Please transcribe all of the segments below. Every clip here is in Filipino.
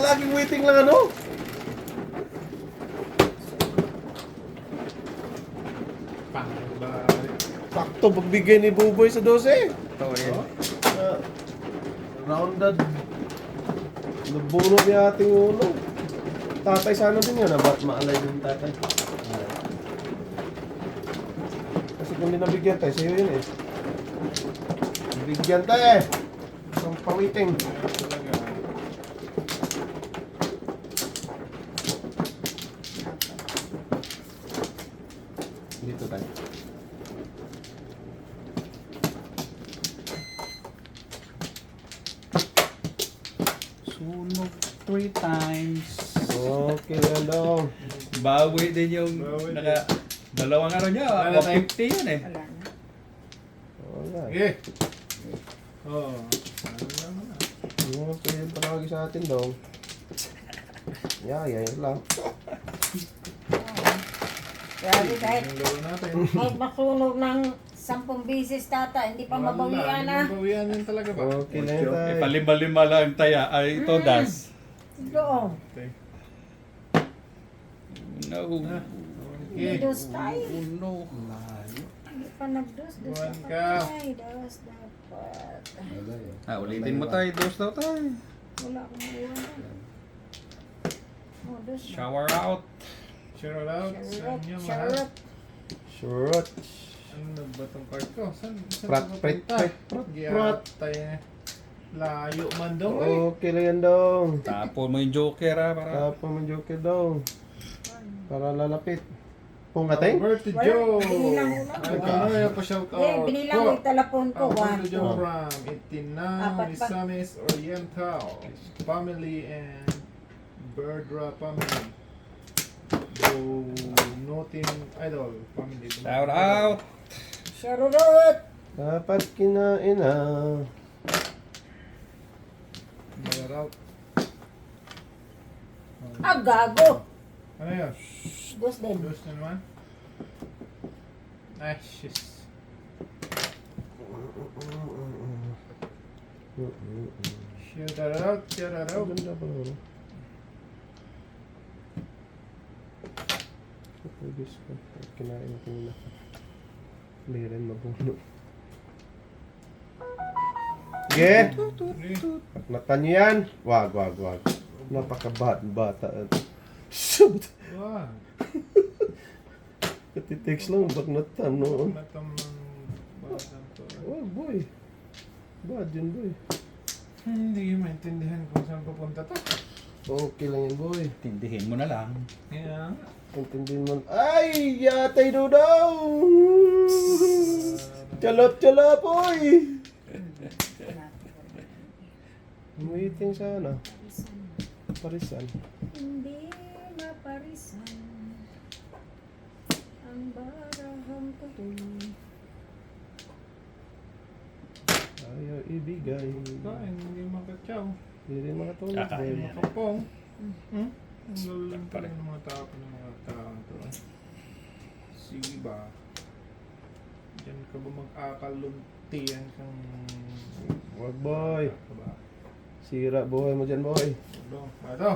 laging waiting lang ano? Sakto pagbigay ni Buboy sa 12. Ito yun. Rounded. Nabunod niya ating ulo. Tatay sana din yun. Ba't maalay din tatay? Kasi kung di nabigyan tayo, sa'yo yun eh. Nabigyan tayo eh. Isang pawiting. Dito tayo. Sunog 3 times. Okay lang daw. Bawi din yung dalawang ano niya. 150 yun eh. Wala na. Wala. Okay. Oh. Ano naman na. Yung pwede palagi sa atin daw. Yun lang. Grabe kahit Yung laro natin. masunog ng 10 bisis tata, hindi pa mabawian na. Mabawian yun talaga ba? Okay lang yun tayo. Ipalima-lima lang taya. Ay, ito das. Doon. Okay. No. Hindi Okay. dos tayo. No. Hindi pa nagdos. Dos Buwan na ka. patay. Dos dapat. Ulitin mo tayo. Dos daw tayo. Wala akong iwan. Oh, dos na. Shower out. Shout out sa Charot, inyo mga. charot. Sure. Ano ba tong card ko? Saan Prat, ba prat, punta? prat, prat, Giyat tayo. Layo man daw eh. Okay lang yan daw. Tapon mo yung joker ha. Para Tapos mo joker daw. Para lalapit. Pungating? Roberto Wala, Joe. binilang ko lang. Ano yung pa-shout Eh, out? binilang ko yung telefon ko. Roberto 1, Joe 2. from Itinang, Apat pa. Misamis Oriental family and Birdra family. So, noting idol family. shower out. Charot. Dapat kinain na. Shout out. Ah, gago. Ano yun? Dos din. Dos na naman? Ay, shit. Shout out, shout out. Ganda pa naman. Pagis ko. Kinain na kanina. Hindi rin mabuno. Yeah! Matan niyo yan. Wag. Napakabat-bata. Shoot! Wow. Katitext lang. Bak natan no. Matam ng batang to. Oh boy. Bad yun boy. Hindi maintindihan kung saan pupunta to. Okay lang yan boy. Tindihin mo na lang. Yeah. Intindihin mo. Ay! Yatay daw! Chalap boy! Waiting sana. Parisan. Hindi maparisan ang barahang tuloy. Ayaw ibigay. Kain, hindi makatsaw. Hindi rin makatulog. Kakain boy. mo. Kapong. Ang lalanta ng mga tao ng mga tao to. Sige ba? Diyan ka ba mag-akaluntian kang... Wag boy. Ka ba? Sira buhay mo dyan boy. Ito. Ito.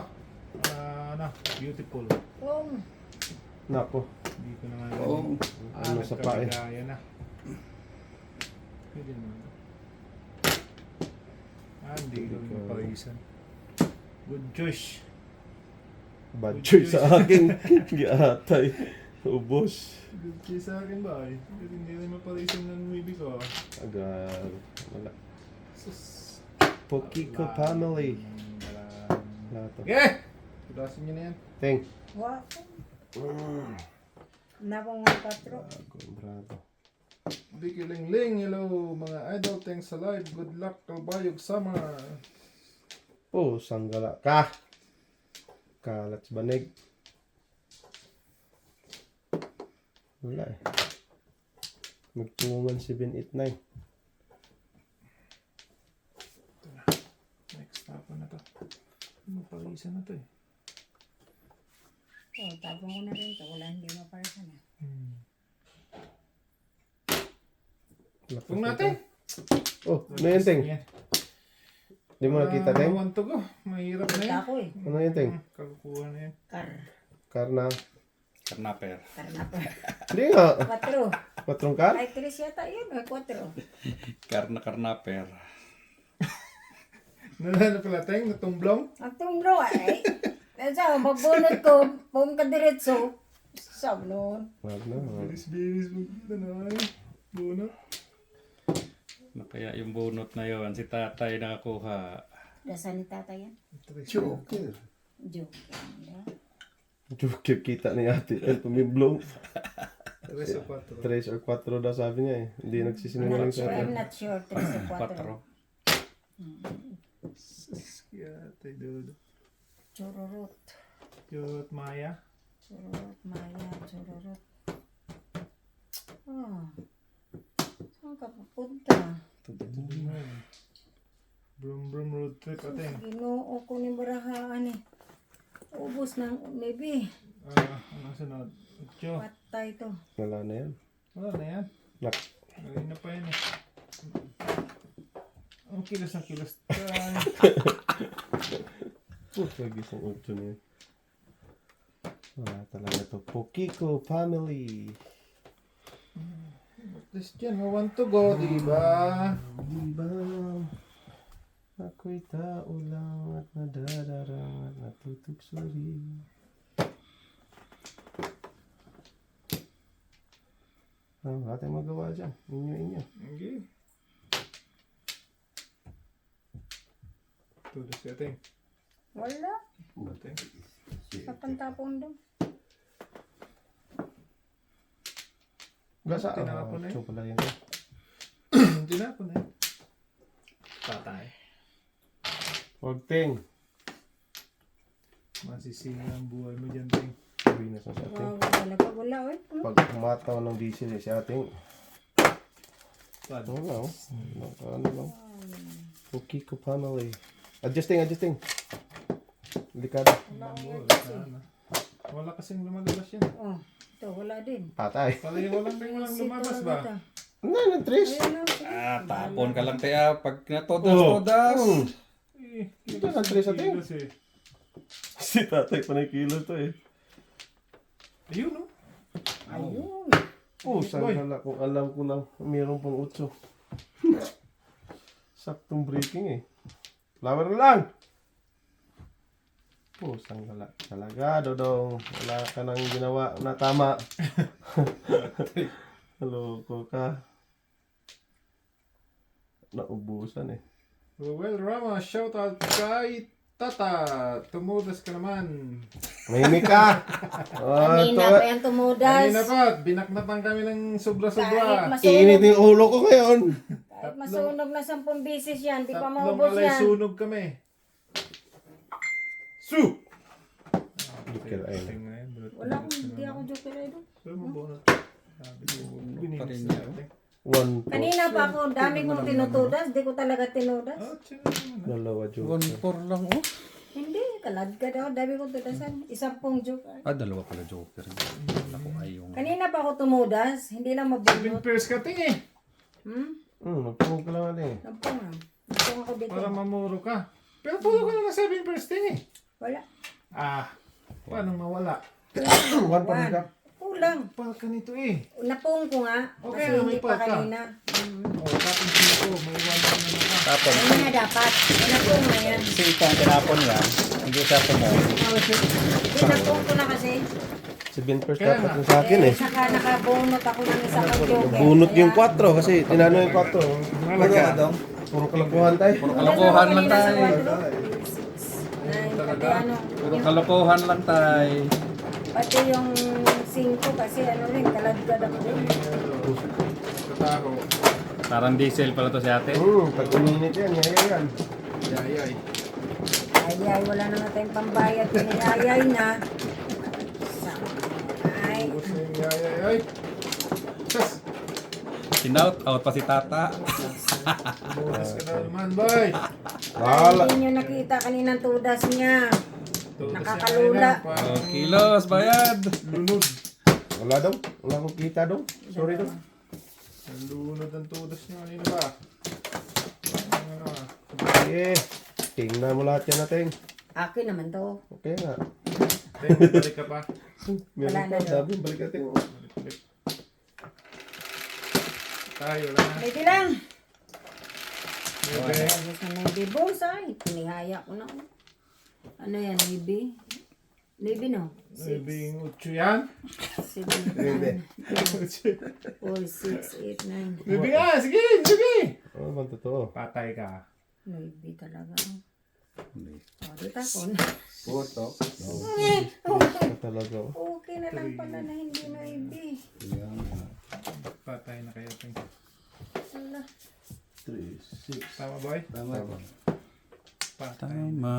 Beautiful. Kung Nako. Hindi ko na nga Oh. Ano sa pa eh. nagkabigaya na. Pwede naman. Hindi ko yung parisan. Good choice. Bad choice sa akin. Giatay. Ubos. Good choice sa akin ba eh. Kasi hindi rin maparisan ng movie ko. Agar. Wala. Sus. Pokiko family. Wala. Wala to. Okay! Tudasin nyo na yan. Teng. wa na kung 4. Bravo. Vicky Ling, hello mga idol. Thanks sa live. Good luck kalbayog summer. Oh, sanggala ka. Kalat sa banig. Wala eh. Magtungan 789. Next tapon na to. Maparisan na to eh. Oh, tapong ko na rin to. Wala hindi maparisan na. Lakas Kung nito. natin. Oh, may yan, Teng. Yan. Di mo nakita, Teng? Want to go. Mahirap na Kita yan. ko eh. Ano yun, Teng? Kakukuha na yan. Karna. Karnaper. Karnapa. Hindi nga. 4. Patrong kar? Ay, 3 yata yun. Ay, 4. Karnaper. Nalala pala tayong natumblong. Ang tumbro ay. Sa magbunot ko, pum ka diretso. Sab noon. Wag na. Bilis mo. Ano ay. Bunot. Ano kaya yung bunot na yon? Si tatay nakakuha. Dasa ni tata yan? Joker. Joke. Joker kita ni ate. El pumiblong. 3 o 4. 3 or 4 daw sabi niya eh. Hindi nagsisinungaling sa I'm akin. not sure. 3 or 4. 4. Kaya tayo dudo. Chururut. Cute Maya. Chururut, Maya, chururut. Ah. Saan ka pupunta? Brum brum road trip ating. Ginoo ko ni barahaan eh. Ubus ng maybe. Anong sunod? 8. Patay to. Wala na yan. Wala na yan. Nak. Galing na pa yan eh. Ang kilos na kilos tayo. Nagising 8 na yan. Wala talaga to. Pokiko family. At least dyan, want to go, diba? Diba? Ako'y tao lang at nadadarang at natutugsuri. Wala tayong magawa dyan. Inyo. Okay. Tulos ka, Ting. Wala. Ting. Sa pantapon doon. Gasa. Tinapon na yun. Pala yun. Hindi na ako na yun. Patay. Huwag ting. Masisira ang buhay mo dyan, Ting. Sabi na sa ating. Wow, wala pa wala eh. Pag umataw ng diesel si ating. Pad. Ano lang. Pokiko family. Adjusting. Delikado. Wala kasing lumalabas yan. Oh, ito wala din. Patay. Walang lumabas ba? Ano, Tris? Ayun o. Tapon ka lang tayo pag natodas-todas. Ito na, Tris, ating. Kilos eh. Si tatay pa na kilo to eh. Ayun, no? Ayun. Sandala kung alam ko lang mayroon pang 8. Saktong breaking eh. Flower na lang! Sandala. Talaga, Dodong. Wala ka nang ginawa na tama. Loko ka. Naubusan eh. Well, Rama, shout out kay Tata. Tumudas ka naman. Mahimik ka! Kanina pa yan tumudas. Kanina pa, binaknatan kami ng Kahit sobra-sobra. masunog, Init yung ulo ko ngayon. kahit masunog na 10 beses yan, di pa Tatlong maubos alay yan. sunog kami. Su! Joker ay na. Wala akong, hindi ako joker ay doon. Pero mabunot. Sabi ko, pa rin binilis niya. natin. 1 Kanina pa ako, dami kong tinutudas, di ko talaga tinudas. Oh, tsaka naman. 2 joker. 1-4 lang oh. Hindi, kalagkad ako, dami kong tudasan. 10 joker. Dalawa pala joker. Ako ay yung... Kanina pa ako tumudas, hindi lang mabunot. Pairs ka ting eh. Nagpungog ka lang natin eh. Nampung ah. Nampung ako dito. Para mamuro ka. Pero pulo ka na ng 7 pairs ting eh. Wala. Paano mawala? 1 pa rin ka. Kulang. Pal ka nito eh. Napung ko nga. Okay, kasi may hindi pa palka. kanina. Tapos dito, may 1 na naman ka. Tapon. Ano nga dapat? Napung na yan. Kasi ito ang tinapon lang. Hindi siya pumaw. Hindi, napung ko na kasi. 7 first dapat yung sa akin eh. Saka nakabunot ako ng isa pang joker. Bunot yung Kaya- 4 kasi tinano yung 4. Malaga daw. Puro kalakuhan tayo. Puro kalokohan lang Kanina sa tayo. 4. Ay, pati ano, Puro yung- kalokohan lang tayo. pati yung 5 kasi ano rin, kalagkad ako din. Kataho. Parang diesel pala to si ate. Pag uminit yan, yan. Yayay. Ayay, wala na nga tayong pambayad. Ayay na. Ay, Ubus na yung yayay. Sas! Sinout out pa si tata. Bukas ka na naman, boy. Wala. hindi nyo nakita kaninang tudas niya. Tutas Nakakalula. yan, parang Kilos, bayad. lunod. Wala daw. Wala akong kita daw. Sorry daw. Ang lunod ang tudas niya. Kanina ba? Ano ah. Eh. Tingnan mo lahat yan natin. Akin naman to. Okay nga. Teng, balik ka pa. Meron Wala pa, na daw. sabi, balik natin. Balik. Tayo, wala na. Pwede lang. Bebe. Tapos na Navy Bonsai. Pinihaya ko na. Ano yan, Navy? Navy no? Bebe yung utso yan. 7, Bebe. 4, 6, 8, 9. Bebe nga, sige, sige. Ano ba totoo? Patay ka. Navy talaga. O, dito ko. Puto. Ano talaga? Okay na lang pala na hindi Navy. Patay na kayo. Teng. Ala. 3, 6. Tama, boy? Tama. Patay. Tama.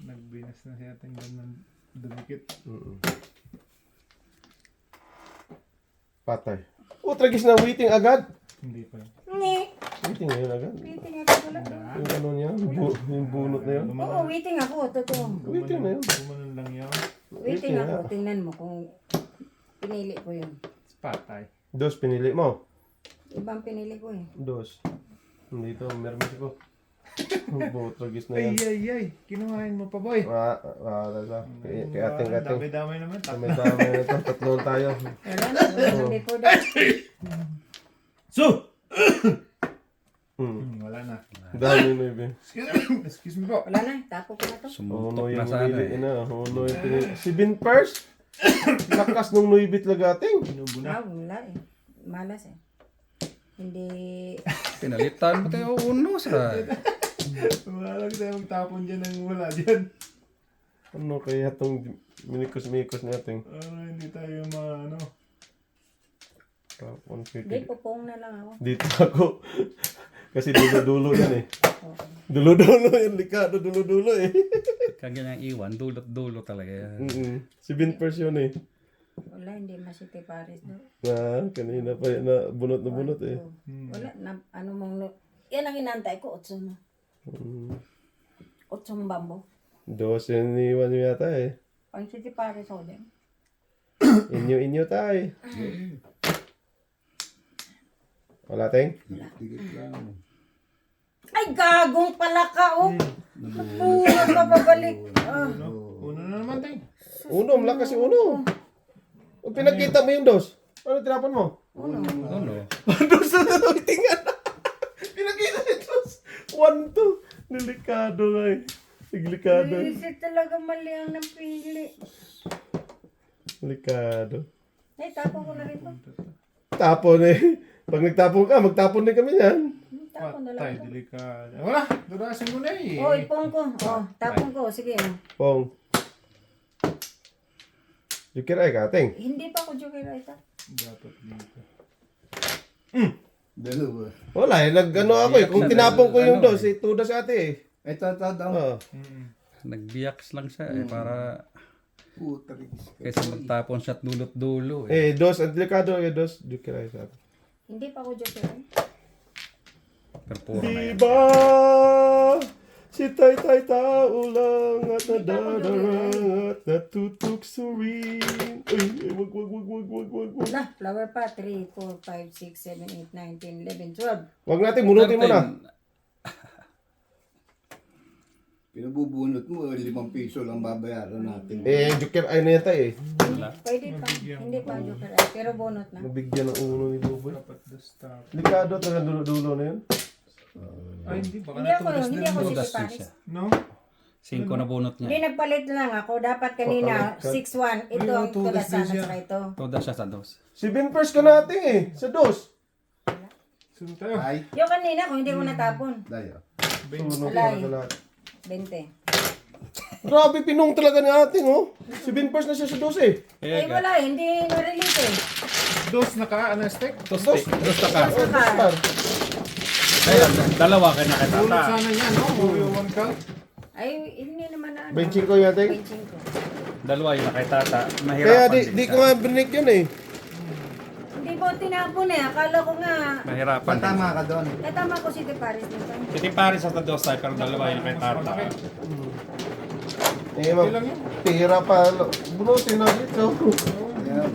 Nagbinas na siya ating ng dumikit. Patay. Oh, tragis na waiting agad. Hindi pa. Ngi. Waiting ngayon agad. Waiting ako wala. Yung ano niya, yung bunot na yun. Oo, waiting ako. Totoo. Waiting na yun. Gumanon lang yun. Waiting ako. Tingnan mo kung pinili ko yun. Patay. Dos, pinili mo. Ibang pinili ko eh. Dos. Dito, meron ko. Oh, tragis na Ay, yan. ay, ay. Kinuhain mo pa, boy. Wala. Kaya ating. Dami-dami naman. Dami na ito. Tatlo tayo. Wala na. Wala na before that. So! Hmm. Wala na. Dami na yun. Excuse me po. Wala na. Tapo ko na to. Uno Sumutok na yung sana pinili eh. na. Uno yung pinili. Si Bin Pers. Lakas nung nuibit lagating. Inubo na. Wala eh. Malas eh. Hindi. Pinalitan mo tayo uno sa. Wala lang tayo magtapon dyan ng wala dyan. Ano kaya itong minikos-mikos natin? Hindi tayo maano. Hindi, pupong na lang ako. Dito ako. Kasi dulo-dulo yan eh. Oo. Dulo-dulo yan. Likado, dulo-dulo eh. Kang ganyang iwan, dulot-dulo talaga yan. Si Bin Pers yun eh. Wala, hindi masiti Paris do. Kanina pa yun na bunot na bunot eh. Wala, na, ano mong, yan ang inantay ko, 8 na. 8 bambo. 12 iniwan nyo yata eh. Pang City Paris ako din. Inyo tayo. Wala teng? Tigit lang. Ay, gagong pala ka, oh! Nabuhat ka pabalik. Ah, Uno na naman tayo. Uno, malakas yung uno. O pinakita mo yung dos. Ano tinapon mo? uno. Uno. Dos na tingnan. Pinakita yung dos. 1-2. Delikado nga eh. Delikado. Isip talaga mali ang napili. Delikado. Ay, tapon ko na rin to. Tapon eh. Pag nagtapon ka, magtapon din kami yan. Tapon na Patay, lang to. delikado. Wala, durasin mo na eh. Oh, ipon ko. Oh, tapon ko. Sige. Pong. Yukiray ka, teng. Hindi pa ako joker ita. Dapat dito. Dalawa. Wala eh, nag-ano ako eh. Kung tinapon ko yung dos, eh, tudas ate eh. Ito, daw. Oh. Nagbiaks lang siya eh, para Puta rin. kaysa magtapon siya at dulot-dulo eh. Dos, ang delikado eh, dos. Yukiray sa atin. Hindi pa ako joker. Pero puro na yan. Diba? Si Tay tao lang at nadadarang at natutuksurin. Ay, wag. Na, flower pa. 3, 4, 5, 6, 7, 8, 9, 10, 11, 12. Wag natin, bunutin mo na. Pinabubunot mo, 5 piso lang babayaran natin. Eh, joker ay na yan tayo eh. Pwede pa. Hindi pa joker ay. Pero bonot na. Nabigyan ng ulo ni Buboy. Dapat stop. Delikado talaga dulo-dulo na yun. Ay, hindi. Baka Hindi ako, natulas hindi na ako yun. si Tudas din Paris. siya. No? 5 na bunot Hindi, niya. nagpalit lang ako. Dapat kanina, Pagpalit ka. 6-1. Ito Ay, ang tulas tulasan din at siya. saka ito. Tudas siya sa dos. Si Ben Pers ka natin eh, sa dos. Sunod tayo. Ay, Yung kanina, kung hindi ko natapon. dayo. Sunog Alay. talaga lahat. 20. Grabe, pinong talaga ni ating oh. Si Ben Pers na siya sa dos eh. Ay, wala. Hindi na-release eh. Dos naka, ano, stick? Dos na ka. Oh, dos star. Kaya dalawa kayo Ulit nakitata. sana yan, no? Yung 1 ka. Ay, hindi naman na ano. Benching ko yung ating. Benching ko. Dalawa yung nakitata. Kaya Mahirapan di din ko siya. nga brinik yun eh. Hindi ko tinapon eh. Akala ko nga. Mahirapan din. Tama ka doon. Natama ko si De Paris dito. Hindi pare sa dos tayo pero dalawa yung nakitata. Eh, mag tira pa. Bunutin na dito. Ayan.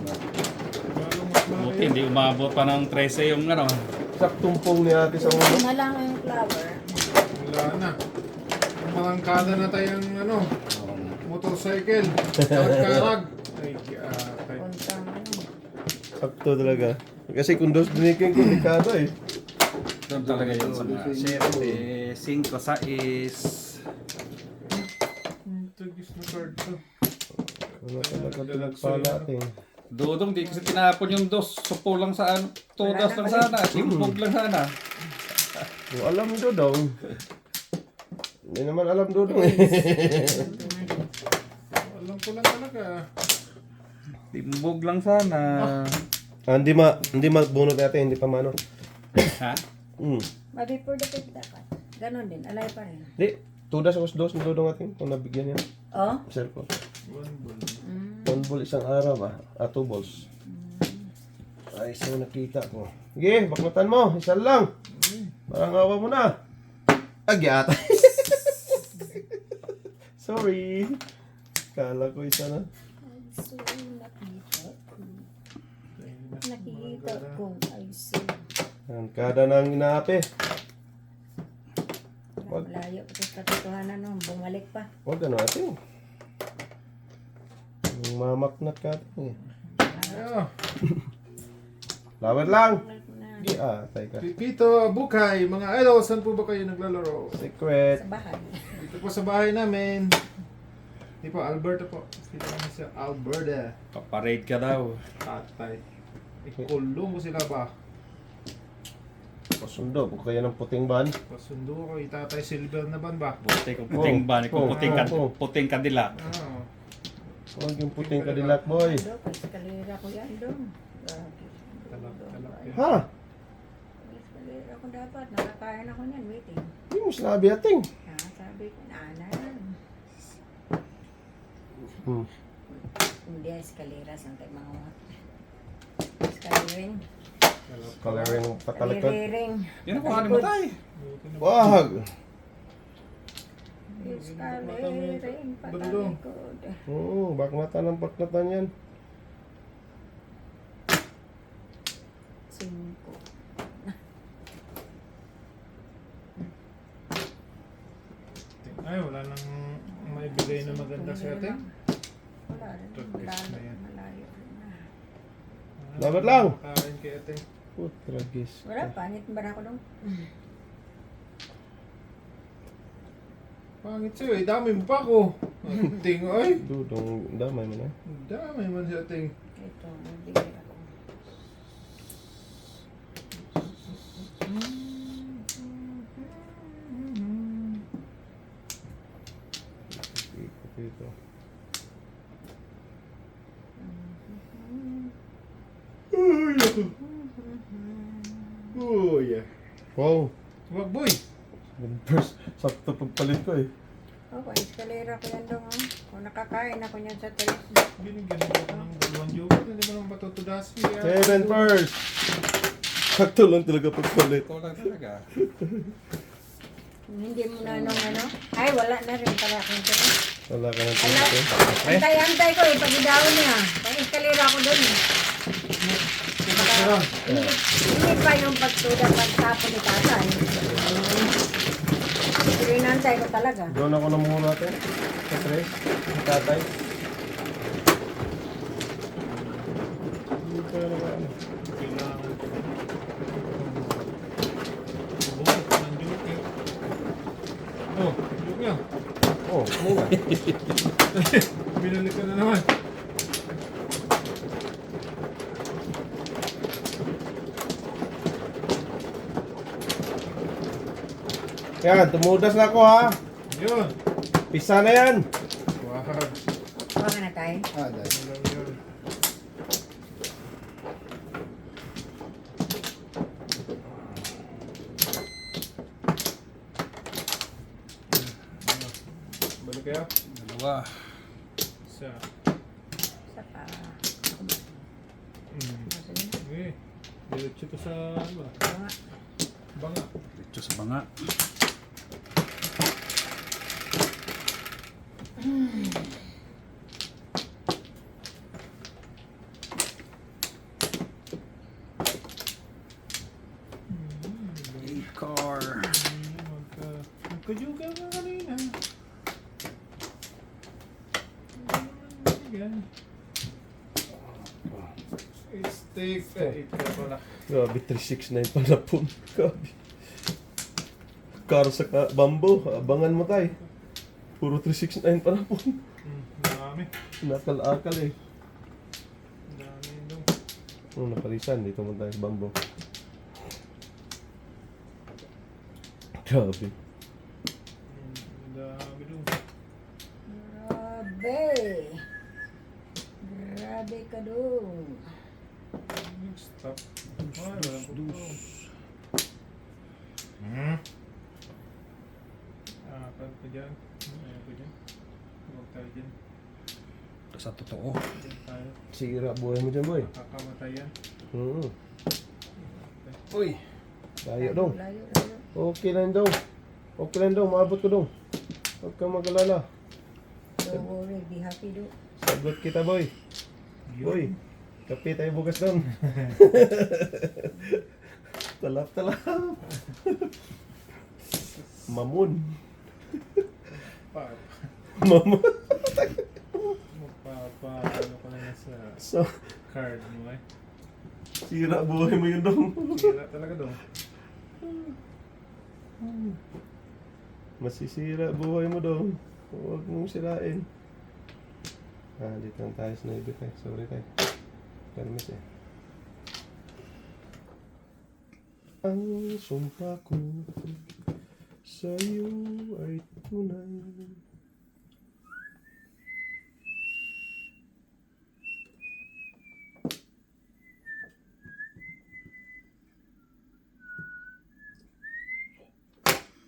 Buti hindi umabot pa ng 13 yung ano. Saktumpong ni ate sa ulo. Na lang ang flower. Wala na. Arangkada na tayong ano, motorcycle. Karag-karag. Ay, tayo. Puntang ano. Sakto talaga. Kasi kung dos dinikin ko, delikado eh. Doon talaga yun sa mga 7, 5, 6. Tagis na card to. Ano talaga pinagpala ating. Dudong, di kasi tinapon yung dos. Supo lang sa ano. Todas lang sana. Timbog lang sana. Kung alam Dodong. Hindi naman alam Dodong eh. Alam ko lang talaga. Timbog lang sana. Hindi mabunot natin, hindi pa mano. Ha? Mabipur dapat dapat. Ganon din, alay pa rin. Di, tudas ako sa dos ng Dodong ating kung nabigyan niya. Oh? Cellphone. One ball. One ball isang araw ba? 2 balls. Ay, so nakita ko. Sige, bakmatan mo. Isa lang. Parang awa mo na. Ata. Sorry. Kala ko isa na. So, nakita kong IC. Ang kada nang inaapi. Wag. Malayo pa sa katotohanan no, bumalik pa. Huwag ano natin. Mamaknat ka natin eh. Ayo. Lawat lang. Bumalik na Di atay ka. Pipito, Bukay, mga idol, saan po ba kayo naglalaro? Secret. sa bahay. Dito po sa bahay namin. Di po, Alberta po. Kita kami sa Alberta. Paparade ka daw. Tatay. Ikulong mo sila ba? Pasundo. Kung kaya ng puting ban. Pasundo ko, itatay silver na ban ba? Buti kung puting ban, kung puting kadila. Ah, Huwag yung puting Cadillac boy. Ando, kalira ko yan dong. Grabe. talap. Ha? Kalira ko dapat, nakakain ako niyan, waiting. Hindi mo sinabi ating. Sabi ko, nana. Hindi, eskalera, saan tayo mga escaliring. Coloring patalikod. Escaliring. Yan ang kuhanin mo tayo. Wag! Escaliring, Badulong. patalikod. Oo, bakmatan yan. 5. Ay, wala nang maibigay na maganda sa atin. Wala rin. Tugis na yan. Malayo rin na. Labat lang. Kain kay ate. Putragis. Wala, pangit ba na ako dong? Pangit sa'yo, eh. Dami mo pa ako. Ting, ay. Dudong damay mo na. Dami man sa ating. Ito, nabigay ako. Dito. Uy. Wow. Wag boy. First, sakto pagpalit ko eh. Oh, eskalera ko yan dong. Oh. Kung nakakain ako niyan sa teres. Binigyan mo ako ng dalawang yogurt. Hindi mo naman matutudasin. 7 first. Sakto lang talaga pagpalit. Ito lang talaga. Hindi mo na nung ano. Ay, wala na rin para akong teres. Wala ka ng Ala, tito. antay ko eh. Pag-idawin niya. Pag-eskalera ko doon eh. Hindi pa yung pagtuda pagtapon ni tatay. Pero inantay ko talaga. Doon ako namuna natin. Sa tres. Ang tatay. Hindi ko na ano. Kailangan ko. Bukod ko ng joke eh. Oh, joke niya. Oh, ano nga? Binalik ko na naman. Yan, tumudas na ako ha. Yun. Pisa na yan. Wow. Huwag ka na tayo. Dahil. Alam yun. Balik kayo? Dalawa. Isa. Sa pa. Okay. Diretso to sa ano ba? Mga Banga. Dito sa banga. Car. Magka-yoga ka kanina. Yan. Steak. Ito pala. Grabe, 369 pala po. Grabe. Karo sa bamboo, abangan mo tayo. Puro 369 pala po. Dami. Nakal-akal eh. Dami nung. Napalisan, dito mo tayo sa bamboo. Grabe. Dami nung. Grabe. Grabe ka dun. Stop. Ay, walang puto. Akal ko dyan. Ayaw ko dyan. Huwag tayo dyan. Sa totoo. Dyan tayo. Sira buhay mo dyan, boy. Kakamatay yan. Uy. Layo dong. Layo. Okay lang daw. Okay lang daw, maabot ko dong. Huwag kang mag-alala. Don't worry, be happy do. Sagot kita, boy. Boy, kape tayo bukas doon. Talap. Mamun. Mamun. Ano ko na sa So, card mo eh. sira buhay mo yun dong. Sira talaga doon. Masisira buhay mo dong. Huwag mong sirain. Dito lang tayo sa naibig tayo. Sorry tayo. Permis eh. Ang sumpa ko sa'yo ay tunay.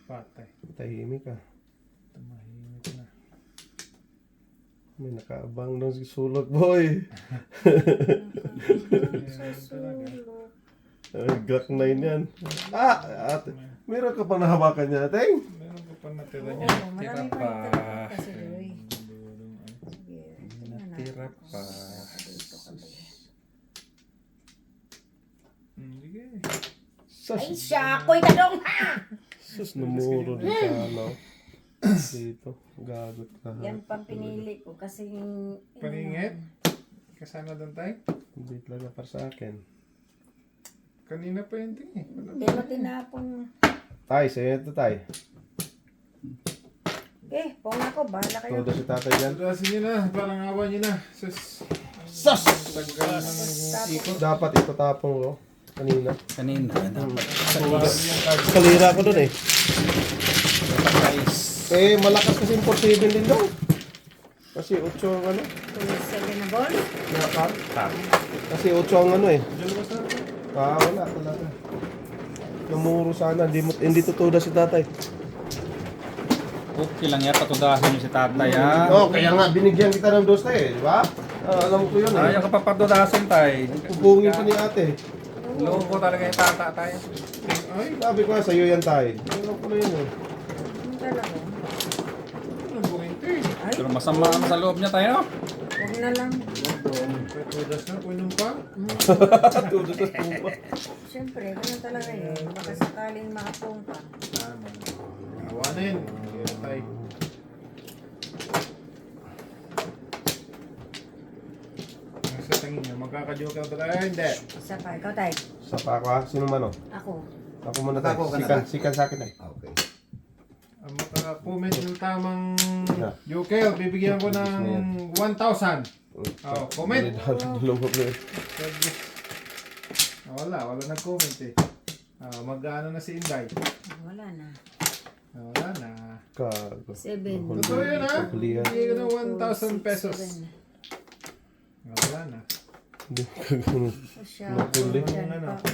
Patay. Tahimik ka. Tumahimik na. May nakaabang doon si Sulok, boy. Ayan talaga. Ay, Glock 9 yan. Ate. Meron ka pa nahawakan niya, Teng? Meron ko pa natira Oo, niya. marami pa. pa kasi doy. Dulong, Sige, tingnan natin. Natira pa. Dito ka ba? Sige. Ay, siya! Ako'y kadong ha! Sus, namuro din sa ano. Dito, gagot ka. Yan pang pinili ko kasi Paningit? Kasama doon tayo? Hindi talaga para sa akin. Kanina pa yun eh. Pero tinapon. Tay, sa'yo ito, Tay. Pong ako, bahala kayo. Todo si tatay dyan. Adrasin niyo na. Parang awa niyo na. Sus. Sus! Tagal ng ikot. Dapat ito tapong ko. Kanina. Kanina. Dapat. Kalira ko dun eh. Guys. Malakas kasi yung 47 din daw. Kasi 8 ang ano. 7 na ball. Nakakar. Kasi 8 ang ano eh. Diyan mo sa Wala talaga. Namuro sana. Hindi tutuda si tatay. Okay lang yan. Patudahan niyo si tatay ha. Kaya nga binigyan kita ng dos tayo eh. Di ba? Alam ko yun eh. Ayaw ka pa patudasan tay. Pupungin pa ni ate. Loko talaga yung tata tayo. Ay, sabi ko nga sa'yo yan tayo. Alam ko na yun eh. Ano talaga? ang buwinte eh. Ay, Pero masama ang sa loob niya tayo. huwag na lang. Petrodas na. Punom pa. Tudo sa tuba. Siyempre, ganun talaga yun. Baka sakaling makapong ka. Tama. Awanin. Yan tayo. Sa tingin niya, magkaka-joker ba tayo? Hindi. Isa pa, ikaw tayo. Sa pa ako ha? Sino man o? Ako. Ako muna tayo. Ako ka na Sikan, ba? sikan sa akin eh. Okay. Ang maka-comment ng tamang Yeah. joker, bibigyan ko ng 1,000. Oh, comment. Dalawa na yun. Wala nag-comment eh. Mag-ano na si Inday. Wala na. Wala na. Kago. 7. Totoo yun ha? Hulihan. Bigyan ko ng 1,000 pesos. 7. Wala na. Hindi ka ganun. O siya. Nakuli. Dyan Ano? pa.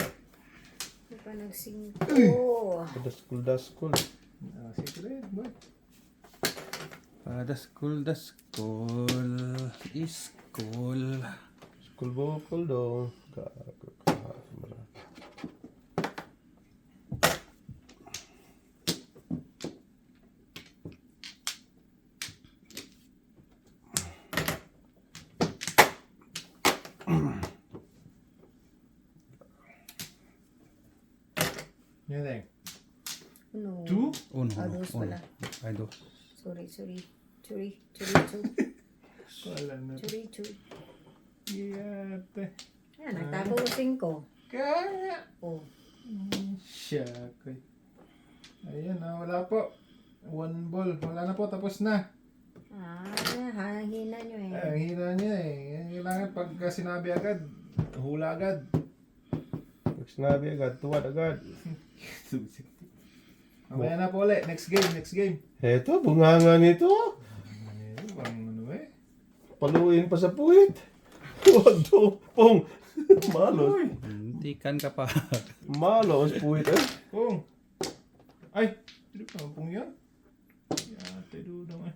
Hindi pa nagsingko. Daskul. Sige, boy. The school is cool. School bukol daw. Gago ka. Yan eh. Uno. 2? Uno. Ah, dos pala. Ay, dos. Sorry. 2. Wala na. Churi-churi. Yate. Yan, nagtago ko 5. Kaya. Oh. Siya. Okay. Ayan, wala po. 1 ball. Wala na po, tapos na. Hina nyo eh. Ang hina niya eh. Yan kailangan pagka sinabi agad, hula agad. Pag sinabi agad, tuwad agad. Mamaya na po ulit. Next game. Eto, bunganga nito. Bang ano eh. Paluin pa sa puwit. Huwag to, pong. Malo. Muntikan ka pa. Malo ang puwit eh. Pong. Ay, hindi pa pong yan. Yate dudong eh.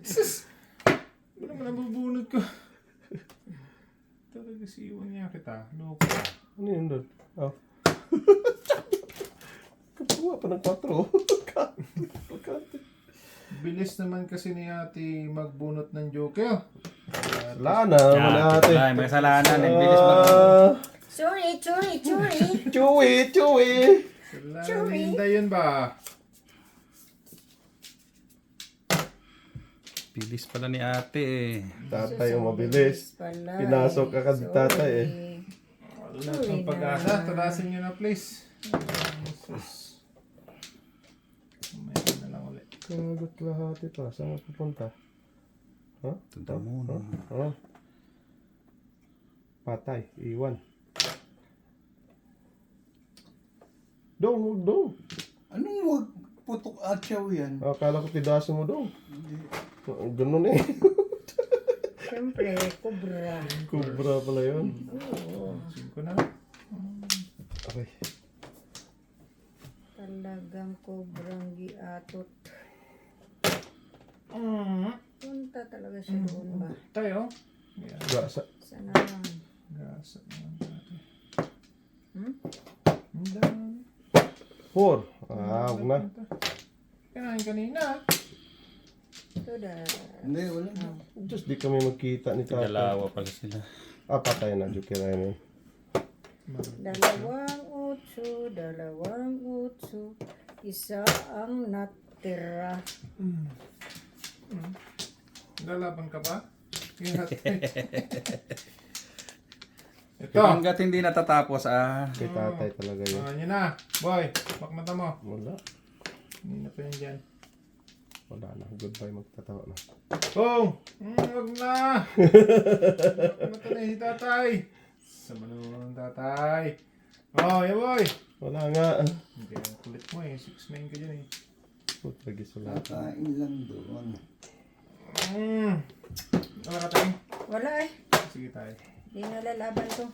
Sus! Ano naman nabubunod ko? Talaga siwan niya kita. Loko ka. Ano yun doon? Oh. Kapuha pa ng 4. Bilis naman kasi ni ate magbunot ng joker. Wala na naman ate. Ay, may kasalanan. Ang bilis mag... Churi. Chewy. Salamat Linda yun ba? Bilis pala ni ate eh. Tatay ang mabilis. Pala. Pinasok ka kasi tatay eh. Wala kang pag-asa. Tulasin nyo na please. Sus. Mamaya na lang ulit. Kagot lahat ito. Saan ka pupunta? Huh? Tunda muna. Oh. Patay. Iwan. Dong. Anong wag putok atsaw yan? Akala ko tidasin mo dong. Hindi. Ganun eh. Siyempre, kubra. Kubra pala yun. Oo. 5 na. Okay. Talagang kubrang giatot. Punta talaga siya doon ba? Tayo. Yeah. Gasa. Sana lang. Gasa naman natin. Hmm? Ang dami. 4. Huwag na. Kinain kanina. Ito dahil. Hindi, wala na. Diyos, di kami magkita ni tatay. Dalawa pala sila. Patay na. Joker na yun. 2-8. Isa ang natira. Lalaban ka ba? Ingat. Ito. Hanggat hindi natatapos Kay tatay talaga yun. Yun na. Boy, bakmata mo. Wala. Hindi na pa yan dyan. Wala na. Goodbye. Magtatawa na. Boom! Wag na! Bakmata na si tatay. Sama naman ng tatay. Oh, yeah boy! Wala nga. Hindi ang kulit mo eh. 6'9" ka dyan eh. Putragis wala. Kakain lang doon. Wala ka tayo? Wala eh. Sige tayo. Di nalalaban to.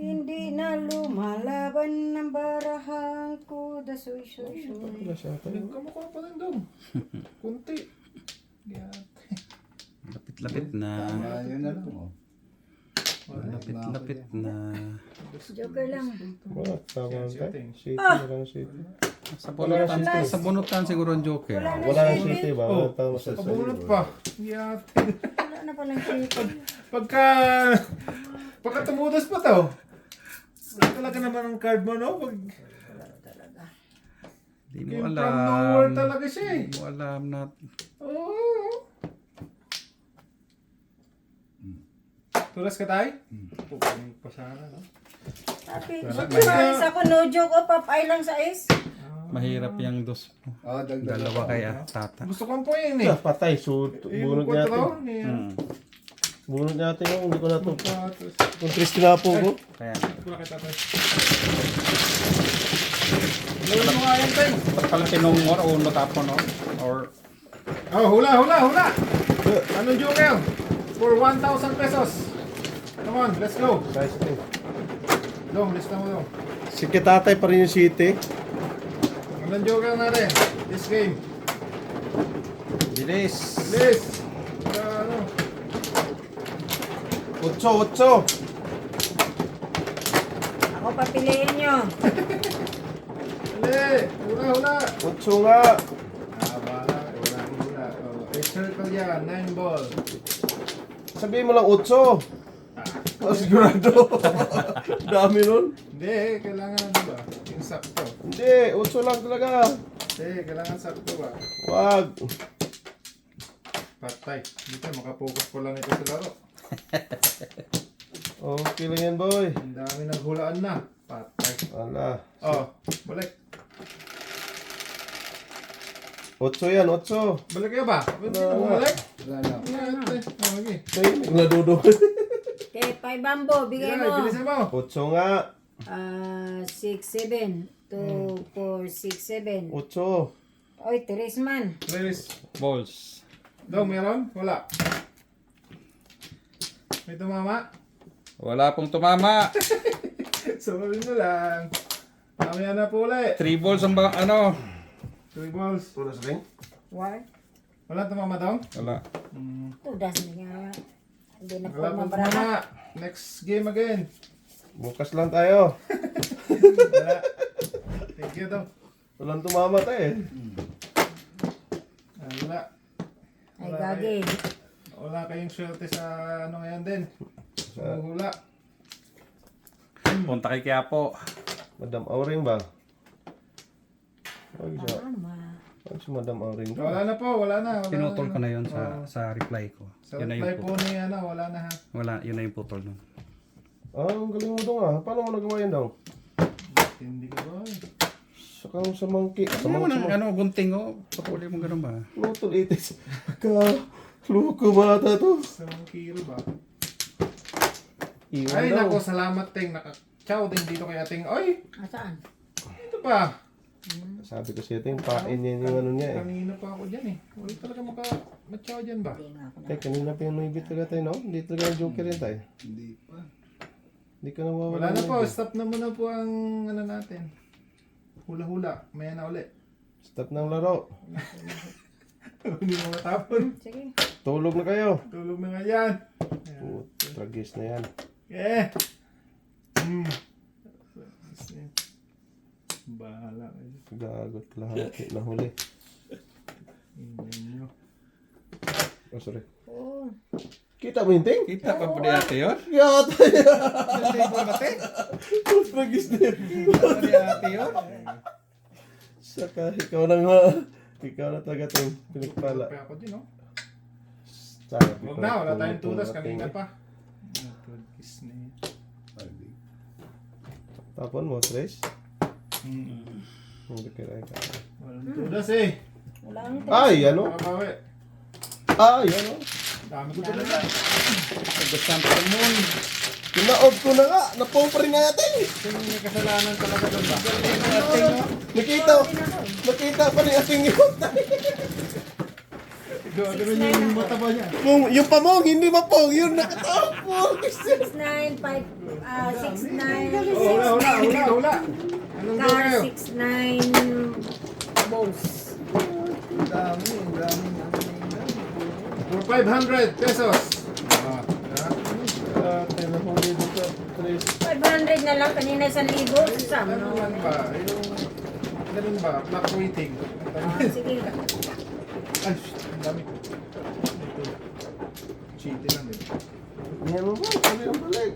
Hindi na lumalaban ng barahang kuda. Soy. Wala siya tayo. Nagkamukha pa rin daw. Kunti. Yeah. Lapit-lapit na. Tama yun na lang, oh. Lapit-lapit na. Joker lang. Wala. Tama lang tayo. City. Wala na city. Sa bunutan siguro ang joker. Wala na city ba? Wala tama sa Pabunot pa. Yeah. Wala na palang sito. Pagka tumudas pa to. Wala talaga naman ang card mo, no? Di mo Came alam. from nowhere talaga siya eh. Di mo alam na. Oo. Tulas ka tayo? Pupunin pa sana, no? Happy. Sa ako no joke o Popeye lang sa is. Mahirap yung dos mo. Dagdag. Dalawa kaya tata. Gusto kong po yun eh. Patay. So, bunod niya natin. Bunod niya natin yung hindi ko na ito. Kung triste na po ko. Kaya Wala kita tayo. Gawin mo nga yan, Tay. dapat pala tinungor o tapon no? Or Oh, hula! Anong joker? For 1,000 pesos. Come on, let's go. Guys, ito. Dong, lista mo dong. Si Kitatay pa rin yung city. Anong joker natin? This game. bilis. Please. Ano? 8. Ako papiliin nyo. Dali. Hula. 8 nga. Wala. Hula. Oh, 8 circle yan. 9 ball. Sabihin mo lang 8. Sigurado. Dami nun. Hindi, kailangan ano ba? Yung sakto. Hindi, Hindi, 8 lang talaga. Kailangan sakto ba? Wag. Patay. Dito, makapokus ko lang ito sa laro. Okay lang yan, boy. Ang dami naghulaan na. Patay. Wala. Oh, balik. 8 yan, 8. Balik kayo ba? Hindi na bumalik? Okay. Ay, nadudo. Okay, 5 bambo, bigay Yan, mo. bilisan mo. 8 nga. 6, 7. 2, 4, 6, 7. 8. Oy, 3 man. Release. Balls. Daw, meron? Wala. May tumama? Wala pong tumama. Sorry mo lang. Mamaya na po ulit. 3 balls ang ano. 3 balls. Tulas rin. War. Wala tumama daw? Wala. Tudas na nga. Hindi na po Wala pong mabaraha. tumama. Next game again. Bukas lang tayo. Wala. Thank you daw. Walang tumama tayo eh. Wala. Ay, gagi. Wala kayong swerte sa ano ngayon din. Hula. Punta kay Quiapo. Madam Auring ba? Ay, siya. Tama. Ay, si Madam Auring ba? Wala na po, wala na. Wala Pinutol na. ko na yun Oo. sa reply ko. Sa Yun na reply yung po ni ano, wala na ha. Wala, yun na yung putol nun. Ah, ang galing mo daw ah. Paano mo nagawa yan daw? Hindi ka ba? Saka sa monkey. Sa Ano mo monkey. ng ano, gunting oh. Patuloy mo ganun ba? Lutol itis. Ka. Luko bata to. Sa mga kilo ba? Iwan Ay daw. nako, salamat Ting. Naka-chow din dito kay ating. Oy, Asaan? ito pa. Sabi ko siya yung pain yan yung ano niya eh. Kanina pa ako dyan eh. Wala talaga maka-chow dyan ba? Hindi nga ako na. Tay, kanina pa yung nuibit talaga tayo, no? Hindi talaga yung joker yan tayo. Hindi pa. Hindi ka nawawala. Wala na ng po, nuibit. stop na muna po ang ano natin. Hula-hula, maya na uli. Stop ng laro. Hindi mo matapon. Sige. Tulog na kayo. Tulog na nga yan. Tragis na yan. Yeah. Bahala kayo. Gagot lahat. Nahuli. Ingay nyo. Oh, sorry. Oo. Kita mo yung ting? Kita pa po ni ate yun? Yata Hindi po natin. Tragis na yan. Kita pa ni ate yun? Saka ikaw na nga. Ikaw na talaga ting pinagpala. Kaya ako din, no? Sabi Huwag ko, na, wala tayong tulog tulas na, kanina ting. pa. Kiss na yun. Tapon mo, Tres? Mm. Hindi ka rin ka. Walang tulas eh. Wala ang Ay, ano? Nakabawi. Ay, ano? Dami ko talaga. Gusto ng moon. Kinaog ko na nga. Napong pa rin natin. Sino may kasalanan talaga doon ba? Nakita pa ni ating yun. Ano yung mata ba niya? Yung pamong, hindi mapong. Yun nakatapong. 6, 9, 5, 6, 9, Oh, hula. Anong go car, kayo? 6, 9, balls. Dami. For 500 pesos. Tinahuli dito. Tres. 500 na lang, kanina 1,000. Sasama Ano na. lang ba? Ganun ba? Fluctuating. Sige. Ay, ang dami. Ito. Cheating lang din. Yan mo ba? Sabi ang balik.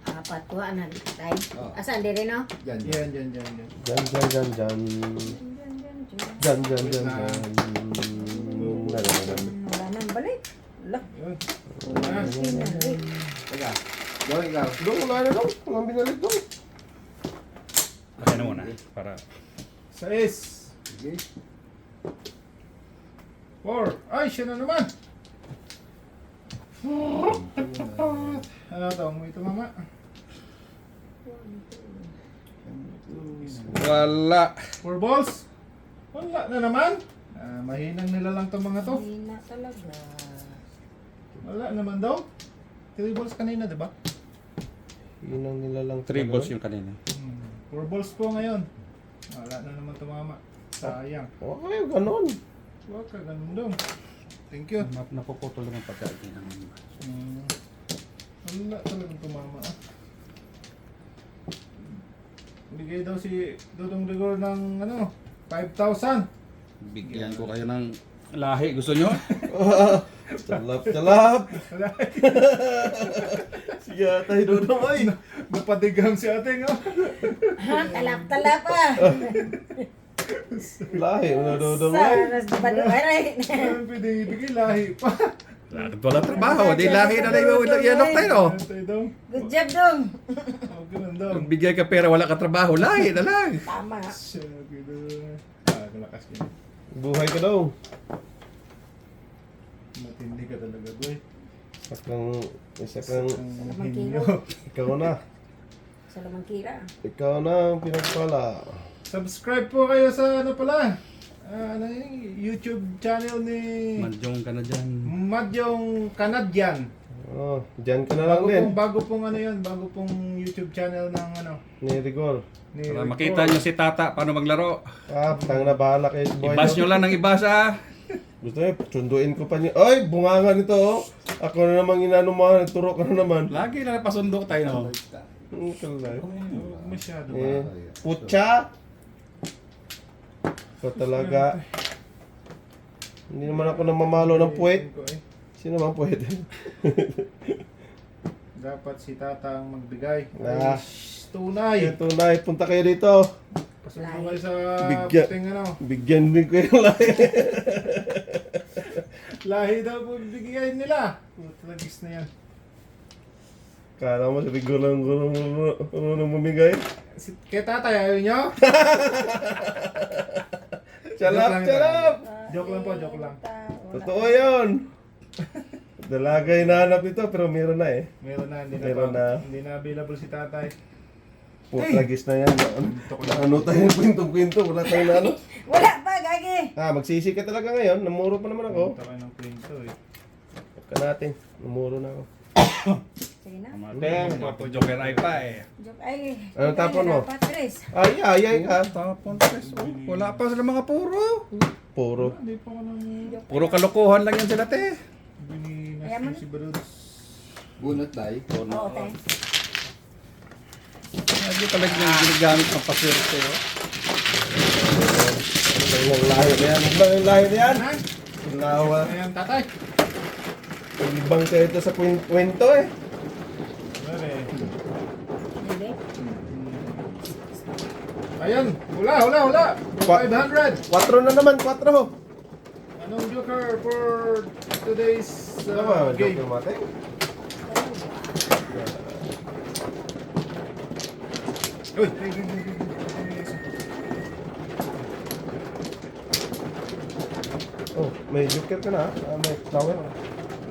Apat ko, anan. Tay. Asan, dire no? Yan. Yan. Jan. Wala nang balik. Wala. Yun. Ah, Pinalik. Teka. Gawin ikaw. Dong, wala na dong. Ang binalik dong. Kasi na muna. Para 6. Sige. 4. Ay, siya na naman. Ano to? May tumama. wala. 4 balls. Wala na naman. Mahinang nila lang itong mga to. Hindi na talaga. Wala naman daw. 3 balls kanina, di ba? Yun ang nilalang 3 balls yung kanina. 4 balls po ngayon. Wala na naman tumama. Sayang. Okay, ganon. Huwag ka ganun daw. Thank you. Napuputol naman pagkain. Wala talagang tumama. Bigay daw si Dudong Rigor ng 5,000. Bigyan ko kayo ng lahi. Gusto nyo? Talap. Sige, tayo dudong ay. Napadigam si ating, oh. Ha? Talap-talap ah. Lahi, ano dudong ay. Saras ba doon? Aray. Ano pwede ibigay lahi pa? Wala trabaho, di lahi na lang yung yanok tayo. Ano tayo daw? Good job dong. Oh, ganun daw. Bigay ka pera, wala ka trabaho, lahi na lang. Tama. Sabi daw. Malakas ka. Buhay ka daw. Matindi ka talaga, boy. Isa kang, Salamang Hinyo. kilo. ikaw na. Salamang kira. Ikaw na ang pinagpala. Subscribe po kayo sa ano pala? Ano yung YouTube channel ni Manjong ka na dyan. Madyong Canadian. Oh, dyan ka na lang din. Bago pong ano yun, bago pong YouTube channel ng ano Ni Rigor. ni Para Rico. makita nyo si Tata paano maglaro. Tang na bahala kayo sa buhay. Ibas nyo lang ng ibasa. Gusto nyo, sunduin ko pa niya. Ay, bunga nito oh. Ako na namang inano mo, nagturo ka na naman. Lagi na napasundok tayo, no? Kalay. Masyado Eh, ba? putya. Ito talaga. Hindi naman ako namamalo ng puwet. Sino man pwede? Dapat si Tata ang magbigay. Ah. Ay, tunay. Ito na, punta kayo dito. Pasundo kayo sa Bigyan. puting ano. Bigyan din ko yung lahi. Lahi daw po bigay nila. Putlagis na yan. Kala mo sabi ko lang nang mamigay. Kaya Tata, ayaw nyo? Charap, charap! Joke lang po, joke lang. Totoo yun. Dalagay hinahanap ito pero meron na eh. Meron na, Meron na. Hindi na available si Tatay. Putlagis na yan. Ano tayo kwento-kwento? Wala tayong na ano. Wala pa, gagi. Magsisi ka talaga ngayon. Namuro pa naman ako. Punta kayo ng kwento eh. Huwag ka natin. Namuro na ako. Sige na. Mateng, wapo joker ay pa eh. Joke ay. Ano tapon mo? Dapat, Chris. Ay ka. Tapon, tres. Oh, wala pa sila mga puro. Puro. Hindi pa ko nang Puro kalokohan lang yan sila, te. bininas Ayaman. ko si Baruds. Bunot tayo. Oo, tayo. Lagi talaga yung ginagamit ng paswerte, oh. Ang lahi na yan. Ang lahi na yan. Ha? Nawa. Ayan, Tatay. Ibang kayo ito sa kwento eh. Ano eh. Hindi. Ayun, hula. 500. 4 na naman, 4. Anong joker for today's Ano ba? game? Joker mate? Uy, Oh, may joker ka na. May flower.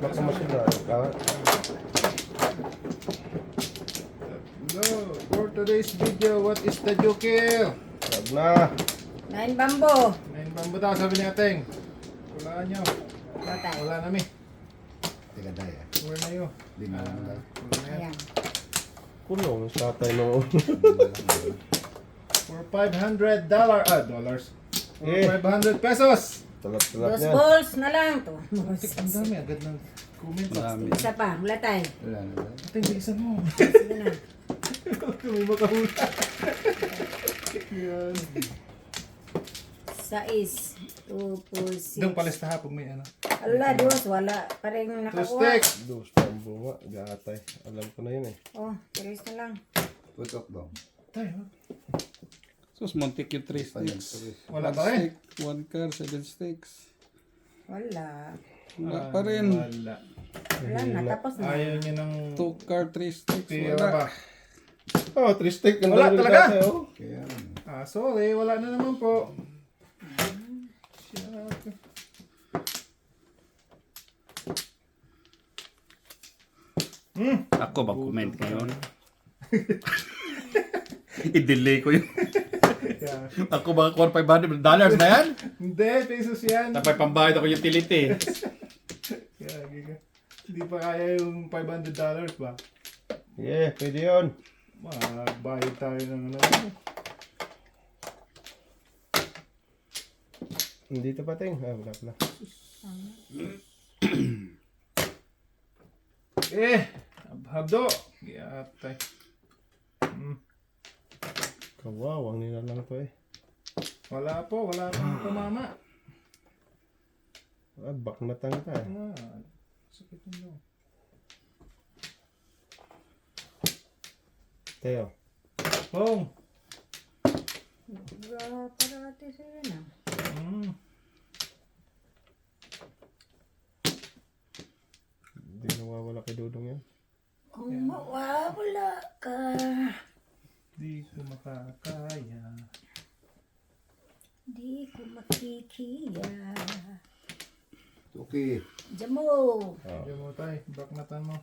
Baka masila. Hello, for today's video, what is the joker? Wag na. 9 bambo. Nain bambuta, sabi ni Ateng. Wala nyo. Tatay. Wala nami. Teka tayo. Wala na yun. Di na lang tayo. Wala na yan. Ayan. Kulong sa tatay no. For $500. Dollars. For Eh. 500 pesos. Talap-talap Dos niya. balls na lang to. Ang dami agad ng comment box. Marami. Isa pa, wala tayo. Wala na tayo. Ateng, bilisan mo. Sige na. May makahula. Yan. 6, 2, 4, 6. Doon palis na pag may ano. Ala, dos, wala. Parang Two nakakuha. sticks. Dos pambunga. Gatay. Alam ko na yun eh. Oh, 3 na lang. Putok dong. Tayo. Sus, montik yung 3 sticks. Wala pa rin. 1 car, 7 sticks. Wala. Wala pa rin. Wala. Wala na, tapos na. Ayaw niya ng 2 car, 3 sticks. pera Wala. ba? Oh, 3 stick. Ang Wala dami talaga. tatay, oh. Kaya Sorry, wala na naman po. Shit. Ako mag-comment ngayon. I-delay ko yun. Yeah. Ako mga $500 na yan? Hindi, pesos yan. Tapos pambayad ako utility. Kaya, giga. Hindi pa kaya yung $500 ba? Yeah, pwede yun. Magbayad tayo ng ano. Hindi ito pating. Wala pala. Habdo. Yatay. Kawawang nila lang to eh. Wala po, wala pang tumama. Baknatan ka. Sakit yun daw. Teo. Bong! Parati sa'yo na. Hindi nawawala kay Dudong yan. Kung mawawala ka. Di ko makakaya. Di ko makikiya. Okay. Diyan mo. Diyan mo tayo. Baknatan mo.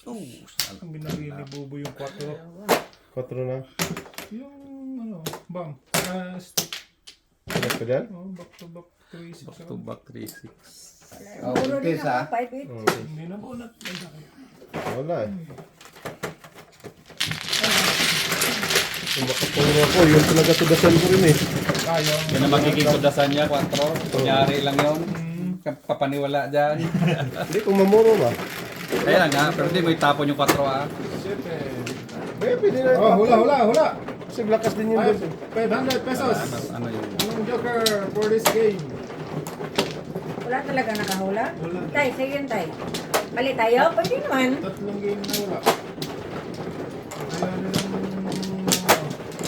Ang binagay ni Bubo yung 4. 4 na. Yung ano, bam. Stick. Ano pa dyan? Oh, back to back 3-6. Back to back 3-6. Oh, Puro din umpisa. ako, 5 eh. Hindi na bunot. Ay, sakit. Wala eh. Kung makapuro ako, yun talaga tudasan ko rin eh. Ayaw. Yan ang magiging kudasan niya, 4. Kunyari lang yun. Papaniwala dyan. Hindi, kung mamuro ba? Kaya nga, pero hindi mo itapon yung 4 ah. Pwede na. Oh, hula. Kasi lakas din yun. Ay, doon. 500 pesos. Ano yun? Anong joker for this game? Wala talaga nakahula? Tay, sa'yo yun, tay. Mali tayo? Pwede naman. 3 game na wala. Kaya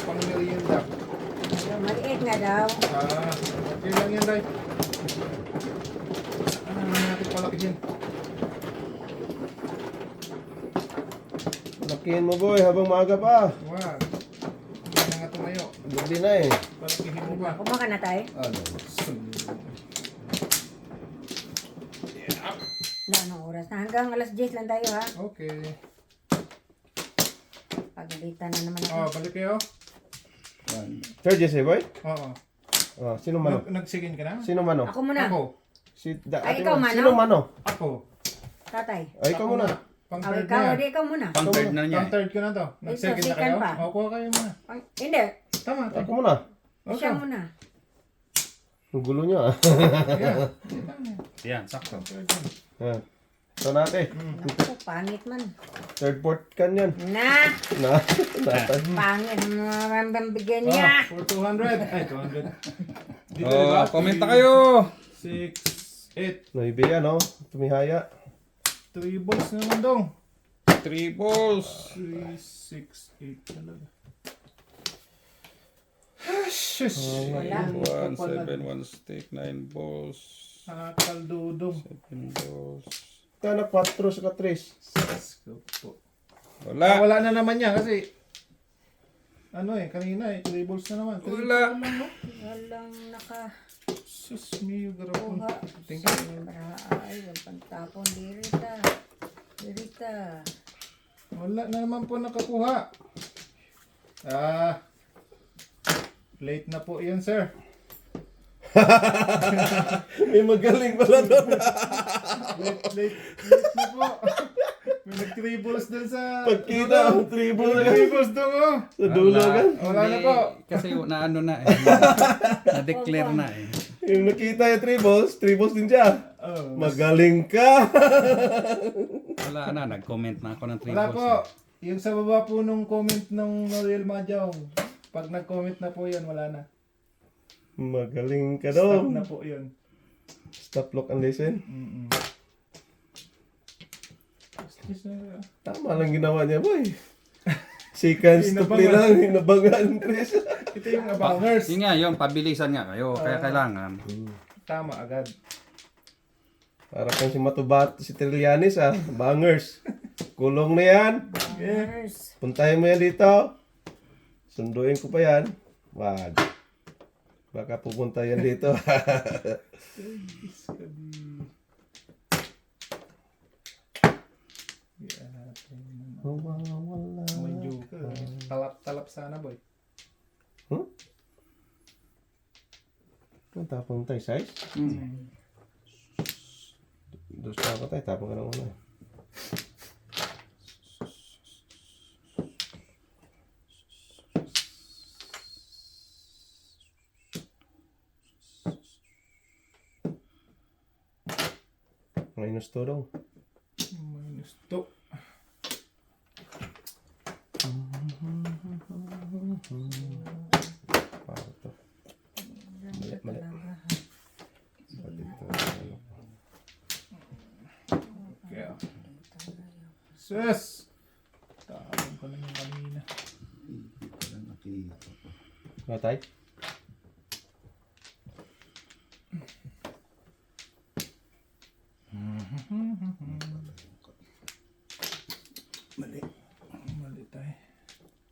pang merienda. Maliit nga daw. Okay lang yan, Day. Ano naman natin palakihin? Lakihin mo boy, habang maaga pa. Wag. Hindi na nga tumayo. Gabi na eh. Palakihin mo ba? Kumaka na tayo. Ano? Wala nang oras na. Hanggang alas 10 lang tayo ha. Okay. Pagalitan na naman ako. Oh, balik kayo? Third Jesse boy? Oo. Oh, sino mano? Nagsigin ka na? Sino mano? Ako muna. Ako. Ay, ate ikaw, mo. Mano? Sino mano? Ako. Tatay. Ay, ikaw muna. Pang Oh, third ikaw, na yan. hindi ikaw muna. Pang third na niya Pang third ko na to. Nag-second na second kayo? pa. O, kuha kayo muna. Hindi. Tama. Ako muna. Siya muna. Ang gulo niya ah. Yeah. Yan, sakto. Ah. Ito natin. Naku, pangit man. Third fourth kan yan. Na! Na. Natan. Pangit. Ang bigyan niya. For 200. Ay, 200. Dito, Oh, diba? komenta kayo. 6, 8. Naibiya no? Tumihaya. 3 balls naman dong. 3 balls. 3, 6, 8 talaga. Shush! Wala. 1, 7, 1 stick, 9 balls. Nakakaldudong. 7 balls. Kana 4 sa 3. Let's go po. Wala. Wala na naman yan kasi ano eh, kanina eh, 3 balls na naman. Wala. Walang nakakuha. Sus, miyo garapon. Tingin. Ay, walang pantapon. Dirita. Dirita. Wala na naman po nakakuha. Late na po yan, sir. May magaling pala doon. Late na po. May nag-3 balls dun sa... Pagkita ang triple na 3 balls dun oh. sa dulo kan. Wala na po. Kasi na ano na eh. Na-declare na eh. Yung nakita yung 3 balls din siya. Oh. Magaling ka. Wala na, nag-comment na ako ng 3 Wala balls. po. Yung sa baba po nung comment ng Noriel Madjong. Pag nag-comment na po yan, wala na. Magaling ka Stop daw. na po yun. Stop, look, and listen. Tama lang ginawa niya, boy. Seconds to play lang. Hinabangan, Chris. Ito yung abangers. Yun nga, yun, pabilisan nga kayo. Kaya kailangan. Tama agad. Para kang si Matubat, si Trillanes ah. Bangers. Kulong na yan. Nurse. Puntahin mo yan dito. Sunduin ko pa yan. Wag. Baka pupunta yan dito. Medyo talap-talap sana, boy. Ang tapong tayo, size? Dos pa ako tayo, tapong ka na muna. Minus to daw. Minus 2. Sus! Tawag ko lang yung kanina. Hindi ko lang nakita. Matay? Mali. Mali tayo.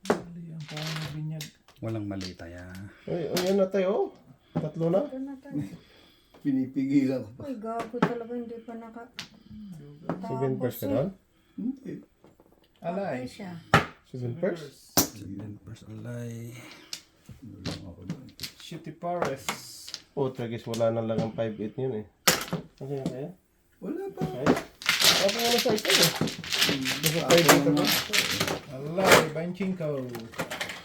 Mali ang parang binyag. Walang mali tayo. Ay, ayan na tayo. Tatlo na. Ito na tayo. Pinipigilan ko pa. Uy, gago talaga, hindi pa naka... 7 pairs ka doon? Hindi. Alay. Ay siya. 7 pairs? 7 alay. Ano lang ako doon. Shitty Pares. Oh, tragis, wala na lang ang 5-8 yun eh. Ano yun kaya? Wala pa. Ay, ako nga sa ito eh. Basta 5-8 ako. Alay, Banchinko.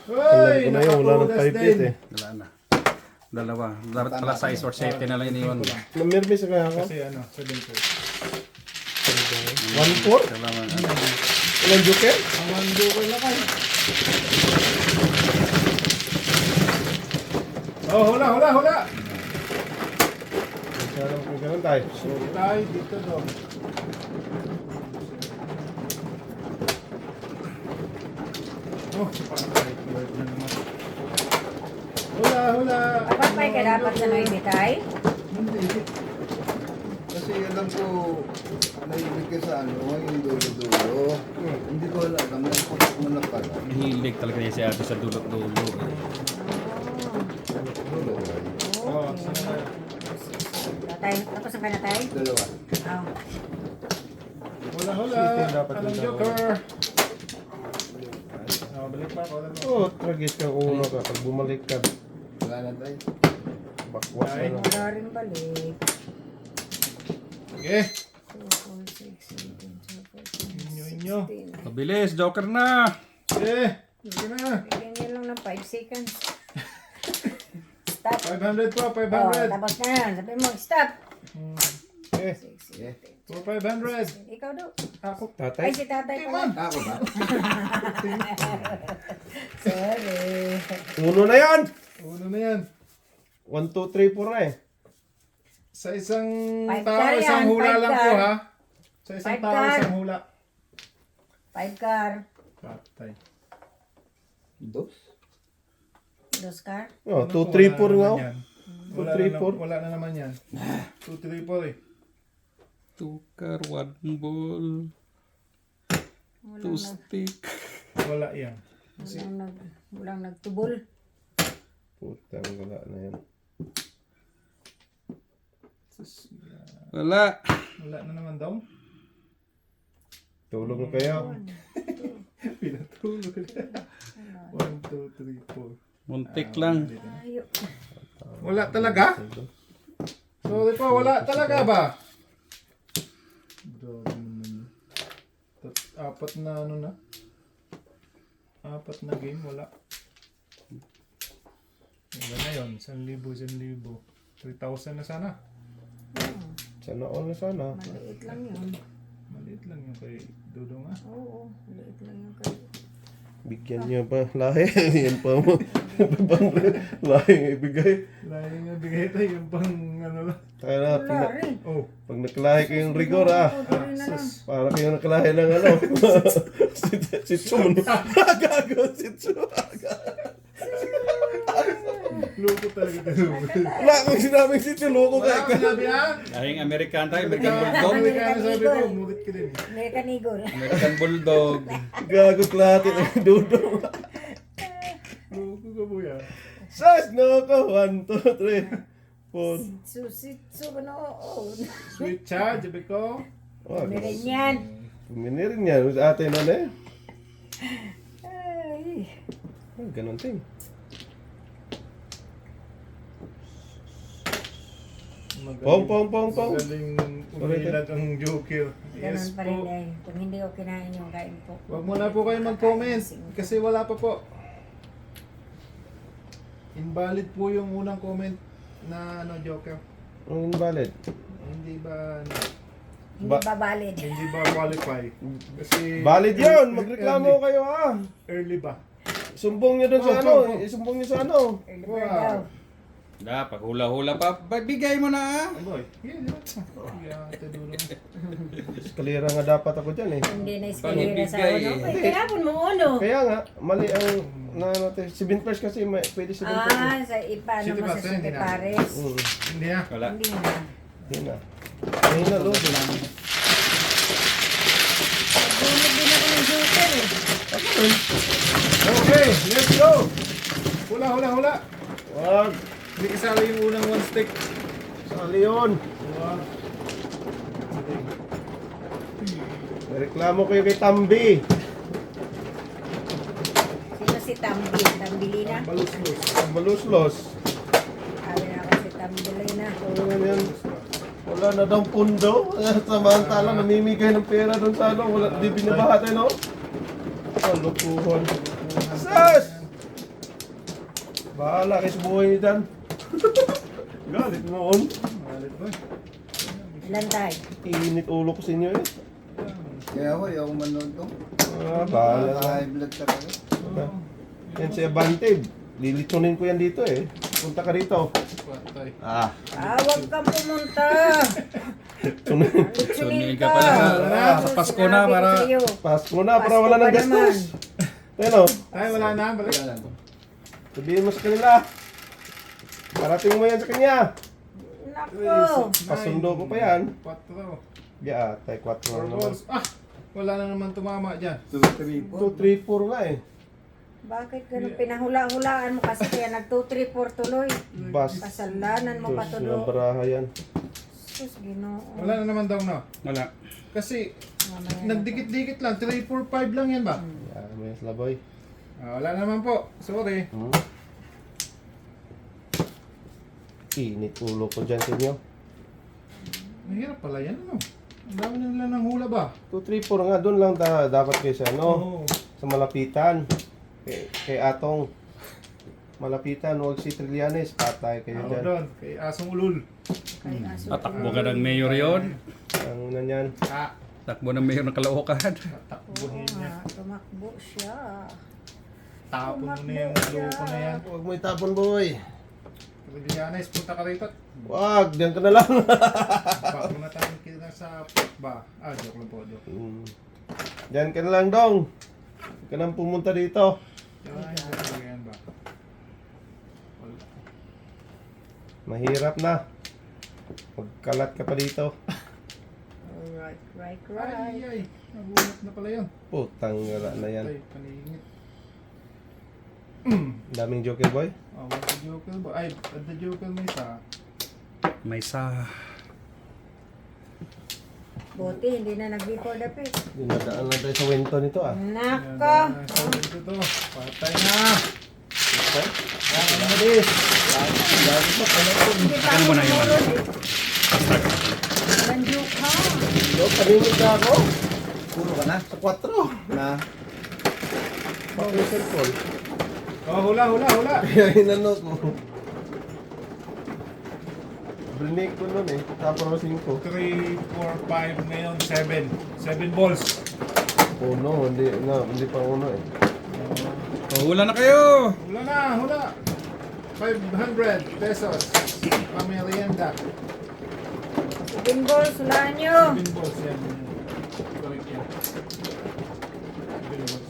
Alam ko na yun, wala nang 5-8 eh. Wala na. Dalawa. Dapat pala size or safety na lang iniwan. Namirmis kaya ako? Kasi ano, 7 pairs. 1-4? Dalawa. Ilang joker? Ang mando ko na kayo. Oh, hula, hula, hula! Sana kung ganun tayo. So, Tayo dito daw. Oh, parang kahit word na naman. Hula, hula! Dapat may ka dapat sa may bitay. Hindi. Kasi alam ko, naibig ka sa ano, yung dulo-dulo. Hindi ko alam, naman mo na pala. Hilig talaga niya si ate sa dulot-dulo. Dulo, ay. Oh, sino tayo? Tatay, tapos ang na tayo? Dalawa. Oh. Hula, hula! Sweet, dapat Anong yung joker? Oh, balik pa ako. oh, tragis kang uno ka. Pag bumalik ka, Wala na tayo. bakwas Ay. na lang. Wala rin balik. Sige. 2, 4, 6, 7, 8, 9, 10, Inyo, inyo. 11, 12. Mabilis, joker na! Sige. Sige na. Bigyan niyo lang ng 5 seconds. Stop. 500 po, Oh, 500. tapos na yan. Sabi mo, stop. Okay. 6, 7, 8. For 500. Ikaw do. Ako. Ay, Tatay? si tatay pala. Ako ba? Sorry. Uno na yan! Uno na yan. 1, 2, 3, 4 na eh. Sa isang Five tao, car isang yan, hula five lang car. po ha. Sa isang Five tao, car. isang hula. 5 car. Patay. Dos. Dos car. Oh, Ano 2, po, 3, 4 wala nga. naman yan. Wala 2, 3, na, 4. wala na naman yan. 2, 3, 4 eh. Tukar, one ball, two stick. Wala yan. Walang nagtubol. Putang wala na yan. Sus, Wala. wala na naman daw. Tulog na kayo. Pinatulog na. 1, 2, 3, 4. Muntik lang. Ayo. Wala talaga? Sorry po, wala talaga ba? Grabe naman. Apat na ano na? Apat na game, wala. Wala na yun, 1,000, 1,000. 3,000 na sana. Sana all na sana. Maliit lang yun. Maliit lang yung kay Dudong ah. Oo, maliit lang yung kayo. Bigyan niyo pa. Lahi. Yan pa mo. Lahi nga ibigay. Lahi nga bigay tayo yung pang ano lang. Kaya na, Wala rin. Oh, pag naklahi kayong rigor ah. Tuloy na lang. Para kayong naklahi ng ano. si Tsun. Gago si Tsun. loko talaga tayo. Wala akong sinabing si Tsun. Loko Wala ka. akong sinabi ah. Dahing American tayo, American Bulldog. Amerikano sabi ko, murit ka din. American Eagle. American Bulldog. Gago klati ng dudong. Loko ka po yan. Sas! No ko. 1, 2, 3, 4. Susitsu ka na oo. Sweet cha, sabi ko. Meron yan. Puminirin yan. Sa atin na eh. Ay. Ganon ting. Pong, pong, pong, pong. Magaling umilag ang joker. Ganun Yes pa rin po. dahil. Kung hindi ko kinain yung kain ko. Huwag muna po kayo mag-comment kasi wala pa po. Invalid po yung unang comment na ano joker. Ang invalid. Hindi ba ano, Hindi ba valid? hindi ba qualify? Kasi Valid yun. Magreklamo kayo ah. Early ba? Sumbong nyo doon sa Oh, ano. oh, oh. Isumbong nyo sa ano. Early bird Wow. daw. Dapat hula-hula pa. Bigay mo na. Boy, yan, yan. Yan, ito dulo. Eskalera nga dapat ako dyan eh. Hindi na eskalera sa Panibigay. uno. Ay, tinapon mo uno. Kaya nga, mali ang natin. Si Ben Fresh kasi pwede si Ben Fresh. Ah, sa ipaano City mo sa Pares, City hindi na. Pares. Hindi na. Wala. Hindi na. Yun na. Ayun na, Lord. Gumit din ako ng joker eh. Okay, let's go! Hula, hula, hula! Wag. Hindi kasali yung unang one stick. Sali yun. Wag. Reklamo kayo kay Tambi. Sino si Tambi? Tambilina? Balus-lus. Ang baluslos. Sabi na ako si Tambilina. Ano na yan? Wala na daw pundo. Samantala, namimigay ng pera doon sa ano. Wala, di binibahati, no? Kalukuhan. Sas! Bahala kayo sa buhay niyo dyan. Galit noon. Malit boy. Ilan tayo? Init ulo ko sa inyo eh. Kaya ako, ayaw manood to. Bahala na. High blood talaga. Yan si Abante. Lilitunin ko yan dito eh. Punta ka rito. Patay. Ah. Huwag kang pumunta. Sunin ka pala. Sa Pasko na para... Pasko na para wala nang gastos. Ano? Tayo, wala na. Balik. Sabihin mo sa kanila. Parating mo yan sa kanya. Nako. Pasundo ko pa yan. 4. Yeah, tayo 4 4 na naman. balls. Ah! Wala na naman tumama dyan. 2, 3, 2, 3, 4 nga eh. Bakit ganun pinahula-hulaan mo kasi kaya nag-2-3-4 tuloy? Bas. Kasalanan mo pa Sus, tulo. nabaraha yan. Sus, ginoo. Wala na naman daw na. Wala. Kasi Mamaya na. nagdikit-dikit lang. 3, 4, 5 lang yan ba? Yeah, may slaboy. Wala na naman po. Sorry. Init ulo ko dyan sa inyo. Mahirap pala yan, ano? Ang dami na nila ng hula ba? 2, 3, 4 nga. Doon lang dapat kayo sa ano. Oo. Sa malapitan. Kay Atong. Malapitan. Huwag si Trillanes. Patay kayo Ako dyan. doon. Kay Asong Ulul. Kay aso. Tatakbo ka ng mayor yon. Ang una niyan. Ah! Takbo ng mayor ng Caloocan. Tatakbuhin niya. Tumakbo siya. Tapon mo na yung loko na yan. Huwag mo itapon, boy. Trillanes, punta ka rito. Wag, diyan ka na lang. Bago na tayo kita sa ba? Ah, joke lang po, joke. Diyan ka na lang, Dong. Huwag ka nang pumunta dito. Yan ba? Wala. Mahirap na. Magkalat ka pa dito. Alright, right, Ay, right. ay. Nagulat na pala yun. Putang ngara na yan. Ay, paningit. Daming joker, boy. Oh, what's the joker ba? Ay, at the joker may isa. May sa... Buti, hindi na nag-before the pit. Dinadaan lang tayo sa winton nito, ah. Nako! Sa dito to. Patay na! Mabilis. Hindi pa Ano mo na yun? tumulod eh. Banjuk ka. So, paningit na ako. Puro ka na? Sa 4. Na? Bakit yung cellphone? Oh, hula, hula, hula! Kaya hinanot mo. Brinig ko nun eh. Tapos ako 5. 3, 4, 5, ngayon 7. 7 balls. Uno, hindi pa uno eh. Oh, hula na kayo! Hula na, hula! 500 pesos. Pamerienda. Binbol, sulaan nyo. 7 balls yan. Correct yan. 7 balls.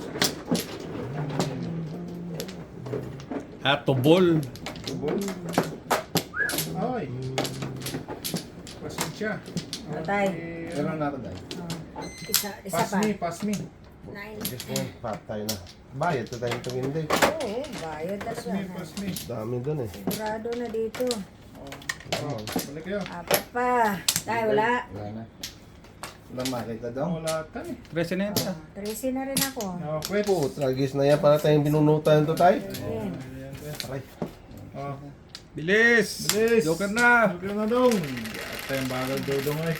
Atobol. Ay. Pasensya. Patay. Meron na ako dahil. Isa Pass pa. me, pass me. 9. Diyos mo, patay na. Bayad to tayo itong hindi. Oo, bayad Pass talaga. me, pass me. Dami dun eh. Sigurado na dito. Oh, balik kayo. Apat pa. Tayo, wala. Wala na. Wala makita daw. Wala tayo. Presidente. 13 na rin ako. No, quit. Po, tragis na yan para tayong binunutan to tayo. Ayan. Aray. Oh, Bilis! bilis. Joker na! Joker na dong. Yata yung bagal dodong eh.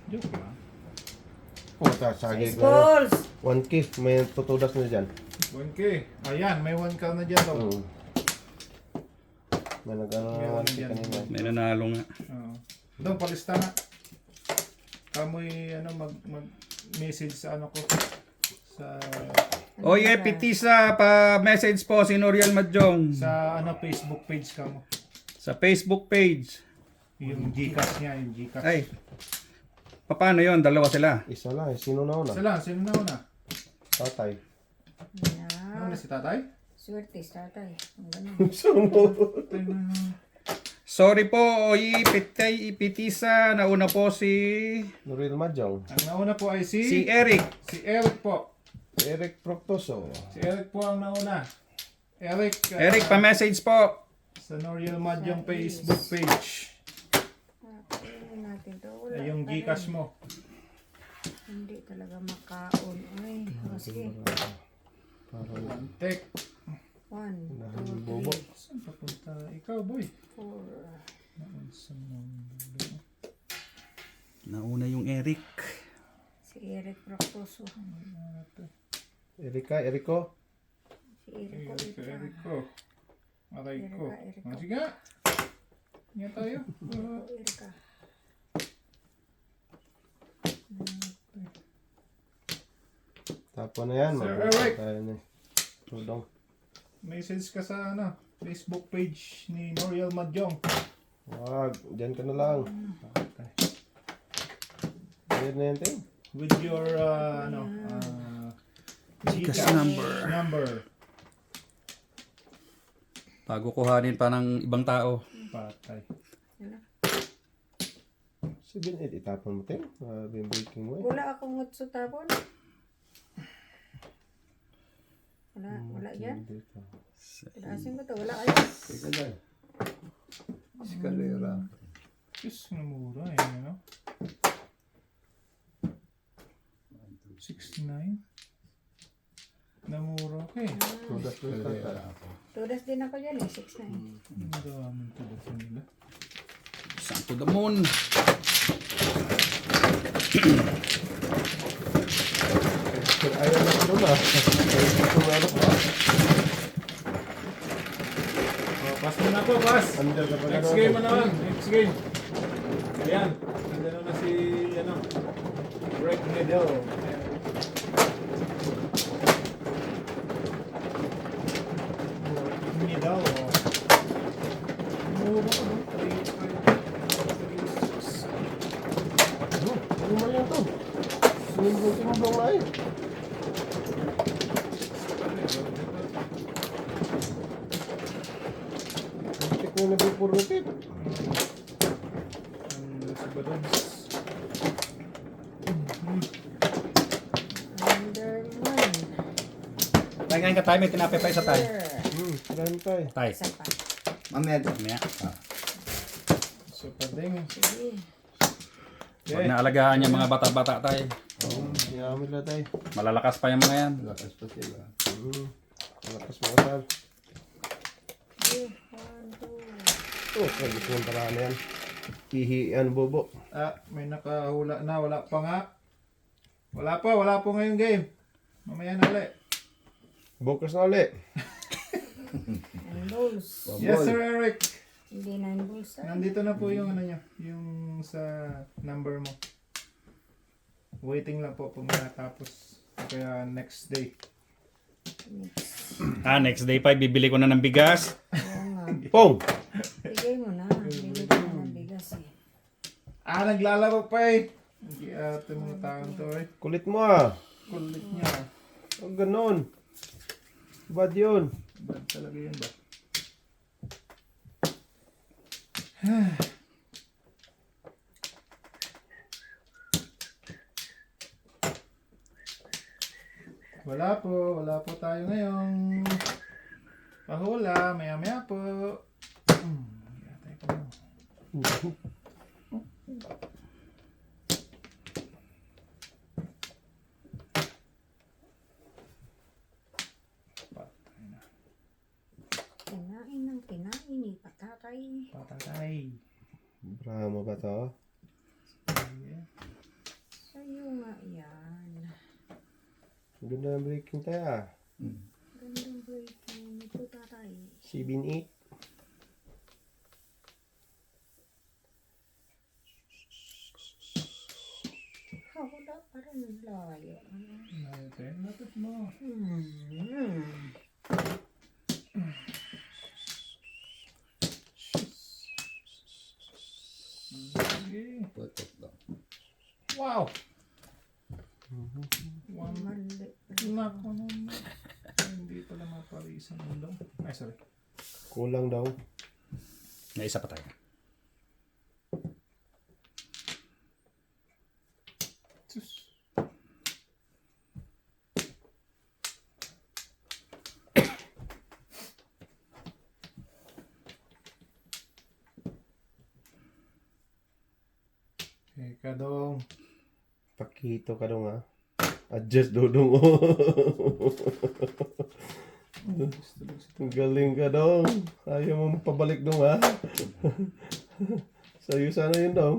Joke lang. Puta, sagig 6 na yun. balls. 1K, may tutudas na dyan. 1K. Ayan, may 1 ka na dyan daw. May nag-ano na Meron 1K dyan. kanina. May nanalo nga. Dong, palista na. Kamoy, ano, mag-message sa ano ko. Sa Oye, Pitisa, pa-message po si Noriel Madjong Facebook page ka mo. sa Facebook page. Yung Gcash niya, yung Gcash. Ay, paano yon? Dalawa sila. Isa lang. Sino na una? Sino na una? Tatay. Yeah. Nauna si tatay? Swerte, tatay. Ang ganun. Tatay na. Sorry po, Oye, Pitisa, nauna po si Nuril Madjong. Ang nauna po ay si Eric. si Eric po. Eric Proctoso. Si Eric po ang nauna. Eric, Eric, pa-message po. sa Noriel Madjong Facebook page. Tingnan natin to. Wala Ay, yung pa rin. Gcash mo. Hindi talaga makaon. Ay, o sige. Tek. 1, 2, Bobo. 3, Saan papunta? Ikaw, boy. 4. Nauna yung Eric. Si Eric Proctoso. Erika, Eriko. Si Eric ko ito. Eric ko. Aray ko. Erika. Ah, sige nga. Nga tayo. Erika. Tapo na yan. Sir Mag- Eric. tayo na. Tudong. Message ka sa Facebook page ni Noriel Madjong. Wag. Diyan ka na lang. Ayan na yan, Ting. With your Gcash number. Bago kuhanin pa ng ibang tao. Patay. 7-8. Itapon mo, Ting. Breaking mo eh. Wala akong utso tapon. Wala yan. Dito. Taasin ko to. Wala kayo. Teka lang. Eskalera. Diyos, namura eh, ano? 6'9". Namura ka eh. Tudas ko yung tatay. Eskalera. Tudas din ako dyan eh. 6'9". Ang daming telefon nila. Saan to the moon? Ayaw na ko doon ah. Ayaw ko Oh, pass mo na po, pass. Under ka pa na Next game na naman. Next game. Ayan. Nandun na si, Greg Medel. Medel. Mura ko, no? 3.36. Ano man yan to? Sunod-sunod mo blong na eh. Tik mo na before na tip. Si Badons. Underman. Tay, ngayon ka tayo, may tinapay pa isa tayo. Tirahan tayo. Tay. Isa pa. Mamaya. Mamaya. So, pading. Sige. Huwag na alagaan yung mga bata-bata tayo. Yaman lang tayo. Malalakas pa yung mga yan. Lakas pa sila. Malakas mo kasal. Sige. 1, 2. Oh, ay gusto mong paraan na yan. Ihian bobo. Ah, may nakahula na. Wala pa nga. Wala po ngayong game. Mamaya na ulit. Bukas na ulit. 9 balls. Yes, Sir Eric. Hindi 9 balls. Nandito na po yung ano niya. Yung sa number mo. Waiting lang po pag matapos. Kaya next day. Next day pa, bibili ko na ng bigas. Oo nga. Pong! Bigay mo na. Bigay ko na ng bigas eh. Naglalaro pa eh. Hindi ito mga taong to eh. Kulit mo ah. Kulit niya. Huwag ganon. Bad yun. Bad talaga yun ba? Wala po tayo ngayong pahula, maya po. Yatay ko na. Patay na. Kinain ng kinain ni patatay. Patay. Brahma ba to? Yeah. Sa'yo nga yan. Ganda ng breaking tayo ah. Gandang breaking nito tatay. 7-8. Wala Parang layo. Natin, lapit mo. Sige. Putok lang. Wow! One. Mali. Nako naman. Hindi pala mapalisan mo lang. Ay, sorry. Kulang daw. May isa pa tayo. Sus. Teka dong. Pakito ka dong ha. Adjust dodong. Ang galing ka dong. Ayaw mo pabalik dong ha. Sa'yo sana yun dong.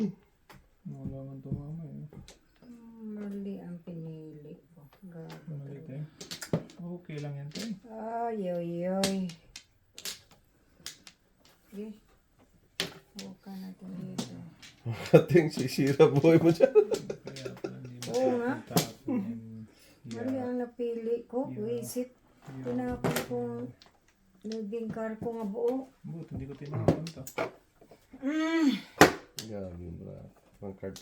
Wala man tumama eh. Mali ang pinili ko. Gago. Mali tayo. Okay lang yan tayo. Ay, oy, oy. Sige. Buka natin dito. Ating sisira buhay mo dyan. Kaya pala hindi mo Oo nga. tapon yan. Mali ang napili ko. Visit. Tinapon kong living car ko nga buo. But, hindi ko tinapon to. Gabi bro. Pang card.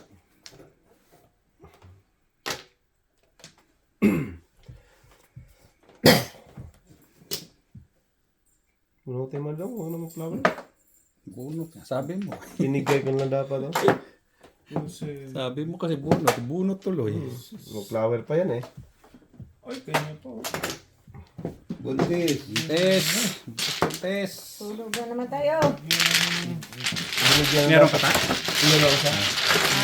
Bunutin mo dong. Huwag na mag-flower. Bunot. Sabi mo. Pinigay ko lang dapat oh. Kasi, Sabi mo kasi bunot. Bunot tuloy. Mag-flower pa yan eh. ay, kanya to. Buntis. Test. Test. Tulog na naman tayo. Binigyan Meron pa ta? Meron ka?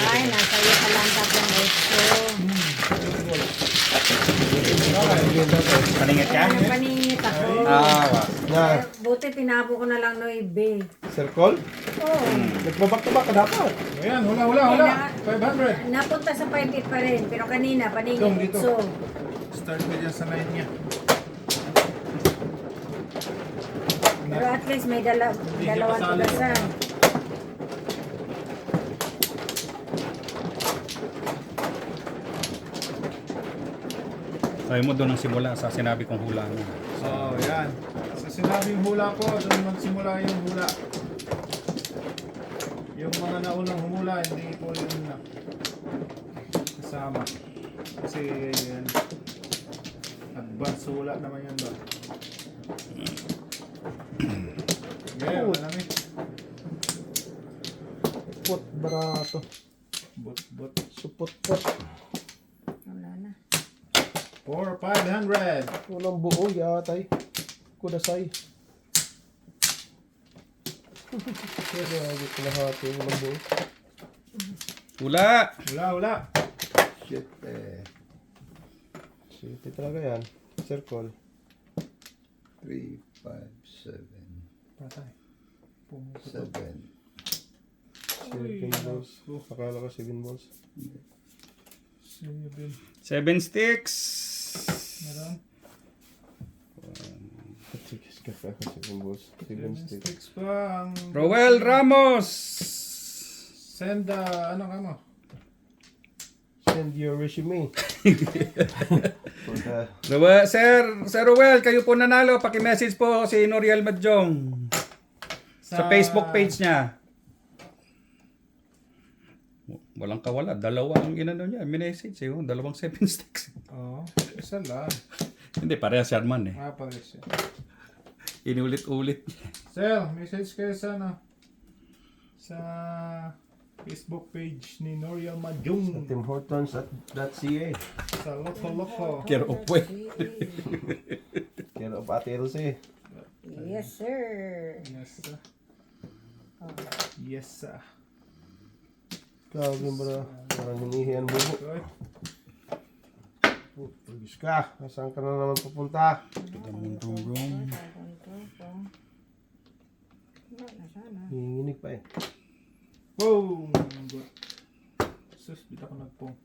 Ay, nasa iyo ka lang tapong gusto. Paningit ka? Ano paningit ako? Wa. Na, Buti tinabo ko na lang no ibe. circle? Oo. Nagbabak-tabak ka dapat. Ayan, hula. 500. Napunta sa 5 pa rin. Pero kanina, paningit. Dito. So, Start ka dyan sa line niya. pero at least may dalawang kasali. tulasan. Sabi mo doon ang simula sa sinabi kong hula mo. So, yan. Sa sinabing hula ko, doon magsimula yung hula. Yung mga naunang humula, hindi po yun na kasama. Kasi, yan. Advance hula naman yan ba? Okay, wala na. Put barato. But, Supot-pot. Wala na. 4,500. Walang buo yatay. Kudasay. Pero agit na hati. Walang buo. Hula! Hula. Shit eh. City talaga yan. Circle. 3, 5, 7, Patay. Pumutok. 7. 7 balls. Akala ko 7 balls. 7 sticks! Meron? Patikis ka pa. 7 balls. 7 sticks. Sticks pa ang... Roel Ramos! Send, ano ka mo? Send your resume. Sir Roel, kayo po nanalo. Paki-message po si Noriel Madjong sa Facebook page niya. Walang kawala. Dalawa ang inano niya. Minessage eh. 2 7 sticks. Oo, isa lang. Hindi, parehas yan man eh. Pare siya. Inulit-ulit. Sir, message kayo sa ano? Sa Facebook page ni Noriel Madjong. Tim Hortons at .ca. Sa Loko. Care of way. Care of Ate Elsie. Yes, sir. Yes, sir. Yes, sir. Kawin ba parang hinihiyan bubo. Okay. Pagis ka. Saan ka na naman pupunta? Hinginig pa eh. Boom! Good. Sus, bita ko nagpong.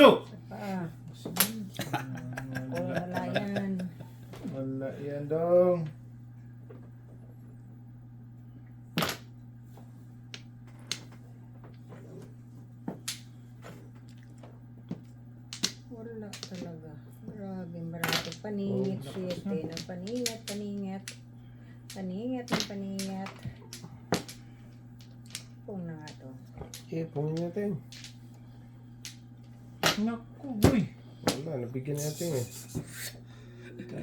So! Wala yan. Wala yan dong. Wala talaga. Grabe, marami. Paningit, shit. Paningit, paningit. Paningit, paningit. Pung na nga to. Pungin natin. Naku, boy. Wala, nabigyan natin eh.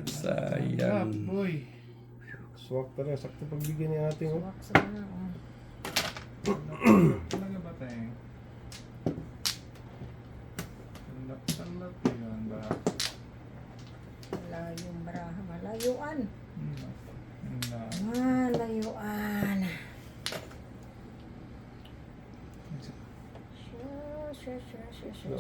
Sayang. Boy. Swak talaga, sakto pagbigyan ni ating oh. Wax na, oh. Talaga ba tayo? Salap yun ba? Malayong baraha. Malayuan. Na. Malayuan. Wala.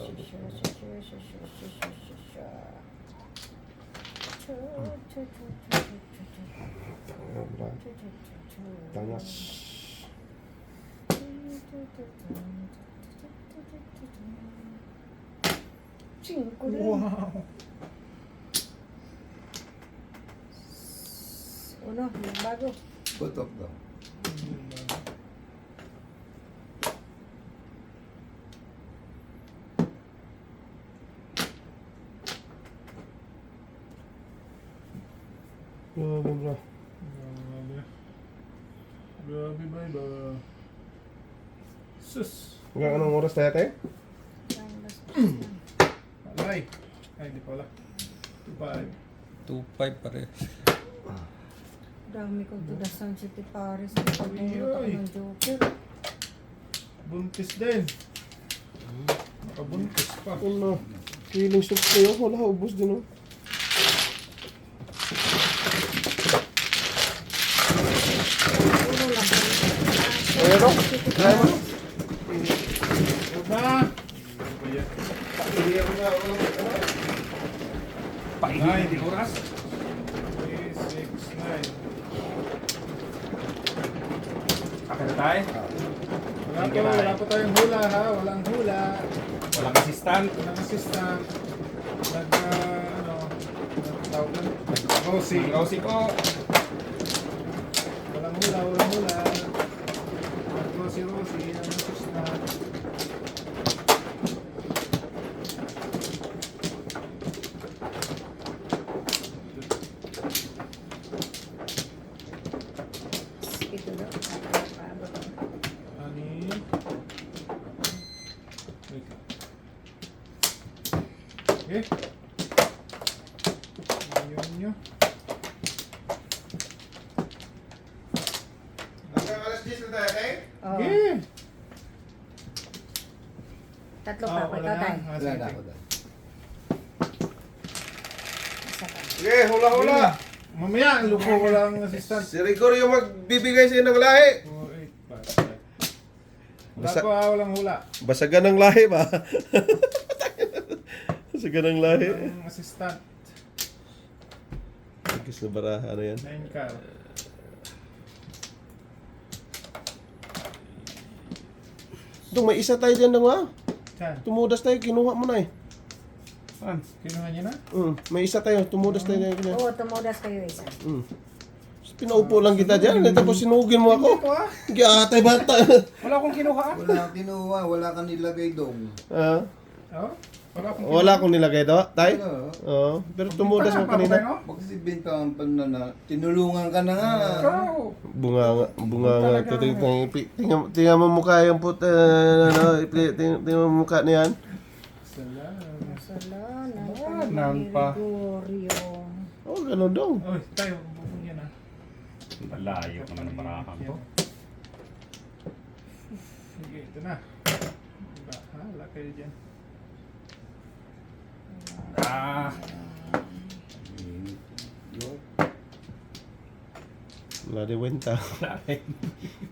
Tangas. Cinco din. Wow. Uno, yung bago. Putok daw. Grabe bro. Grabe ba iba? Sus. Hanggang anong oras tayo tayo? Alay. Ay, di pala. 2-5. 2-5 pare. Dami kong tudasan si Tiparis. Pagmulot ako ng joker. Buntis din. Nakabuntis pa. Ano? Feeling soup kayo? Wala, ubos din oh. Uno lang. Ayun oh. Kaya mo? Diba? Paingay, di oras. 3, 6, 9. Akin na tayo. Wala pa tayong hula ha. Walang hula. Walang assistant. Walang assistant. Tawag na. Rosie. Rosie po. Walang hula, walang hula. Rosie, ang assistant. Ito daw. Ani? Wait lang. Okay. Ayun nyo. Hanggang alas 10 na tayo tayo? Oh. Okay. Tatlo pa. Ikaw tayo. Wala na ako dahil. Isa pa. Sige, hula-hula. Mamaya, lupo ko lang ang assistant. Si Rigor yung magbibigay sa'yo ng lahi. 4, 8, 5. Wala ko walang hula. Basagan ng lahi ba? Basagan ng lahi. Ang assistant. Agis na baraha, ano yan? 9 ka. Dong, may isa tayo dyan dong ha? Saan? Tumudas tayo, kinuha mo na eh. Saan? Kinuha niyo na? May isa tayo, tumudas tayo dyan. Oo, tumudas kayo isa. Pinaupo lang kita dyan, tapos sinugin mo ako. Giatay bata. Wala akong kinuha. Wala kang kinuha, wala kang nilagay dong. Ah, Oh? Wala akong wala akong nilagay daw, tay? Ano? Oo, pero tumudas mo kanina. Magsibin ka ang panana. Tinulungan ka na nga. Bunga nga ito. Tingnan mo mukha yung tingnan mo mukha niyan. Kasalanan. Nan pa. Gregorio. Oh, ganun daw. Oy, tayo. Bubong yan ah. Malayo naman ang barahan ko. Sige, ito na. Bahala kayo dyan. Ah, Wala di wenta.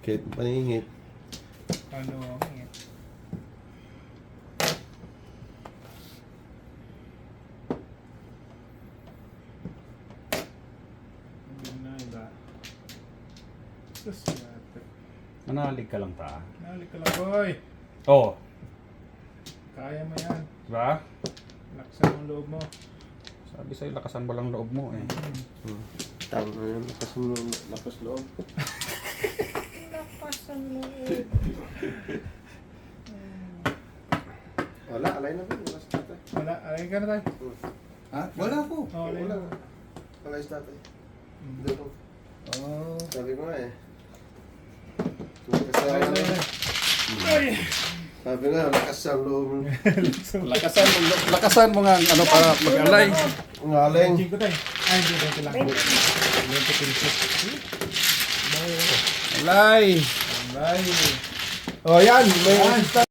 Kahit paningit. Ano? Hindi na iba. Sus, yate. manalig ka lang ta. Nalik ka lang, boy. Oh, Kaya mo yan. Diba? Laksan ang loob mo. Sabi sa'yo, lakasan mo lang loob mo eh. Tama na yun. Lakas loob. Wala, alay na ba? Wala sa tatay. Wala, alay ka na tayo. Ha? Wala po. Oh, alay Wala. na. Alay sa tatay. Dito. Oh. Sabi ko nga eh. Alay, alay, alay. Ay! Sabi nga, lakas ang loob. Lakasan mo nga ang ano para mag-alay. Ang galing. Jing ko tayo. Ay, hindi, dito lang. 20 pesos. Alay! Alay. Oh, yan. May assistant.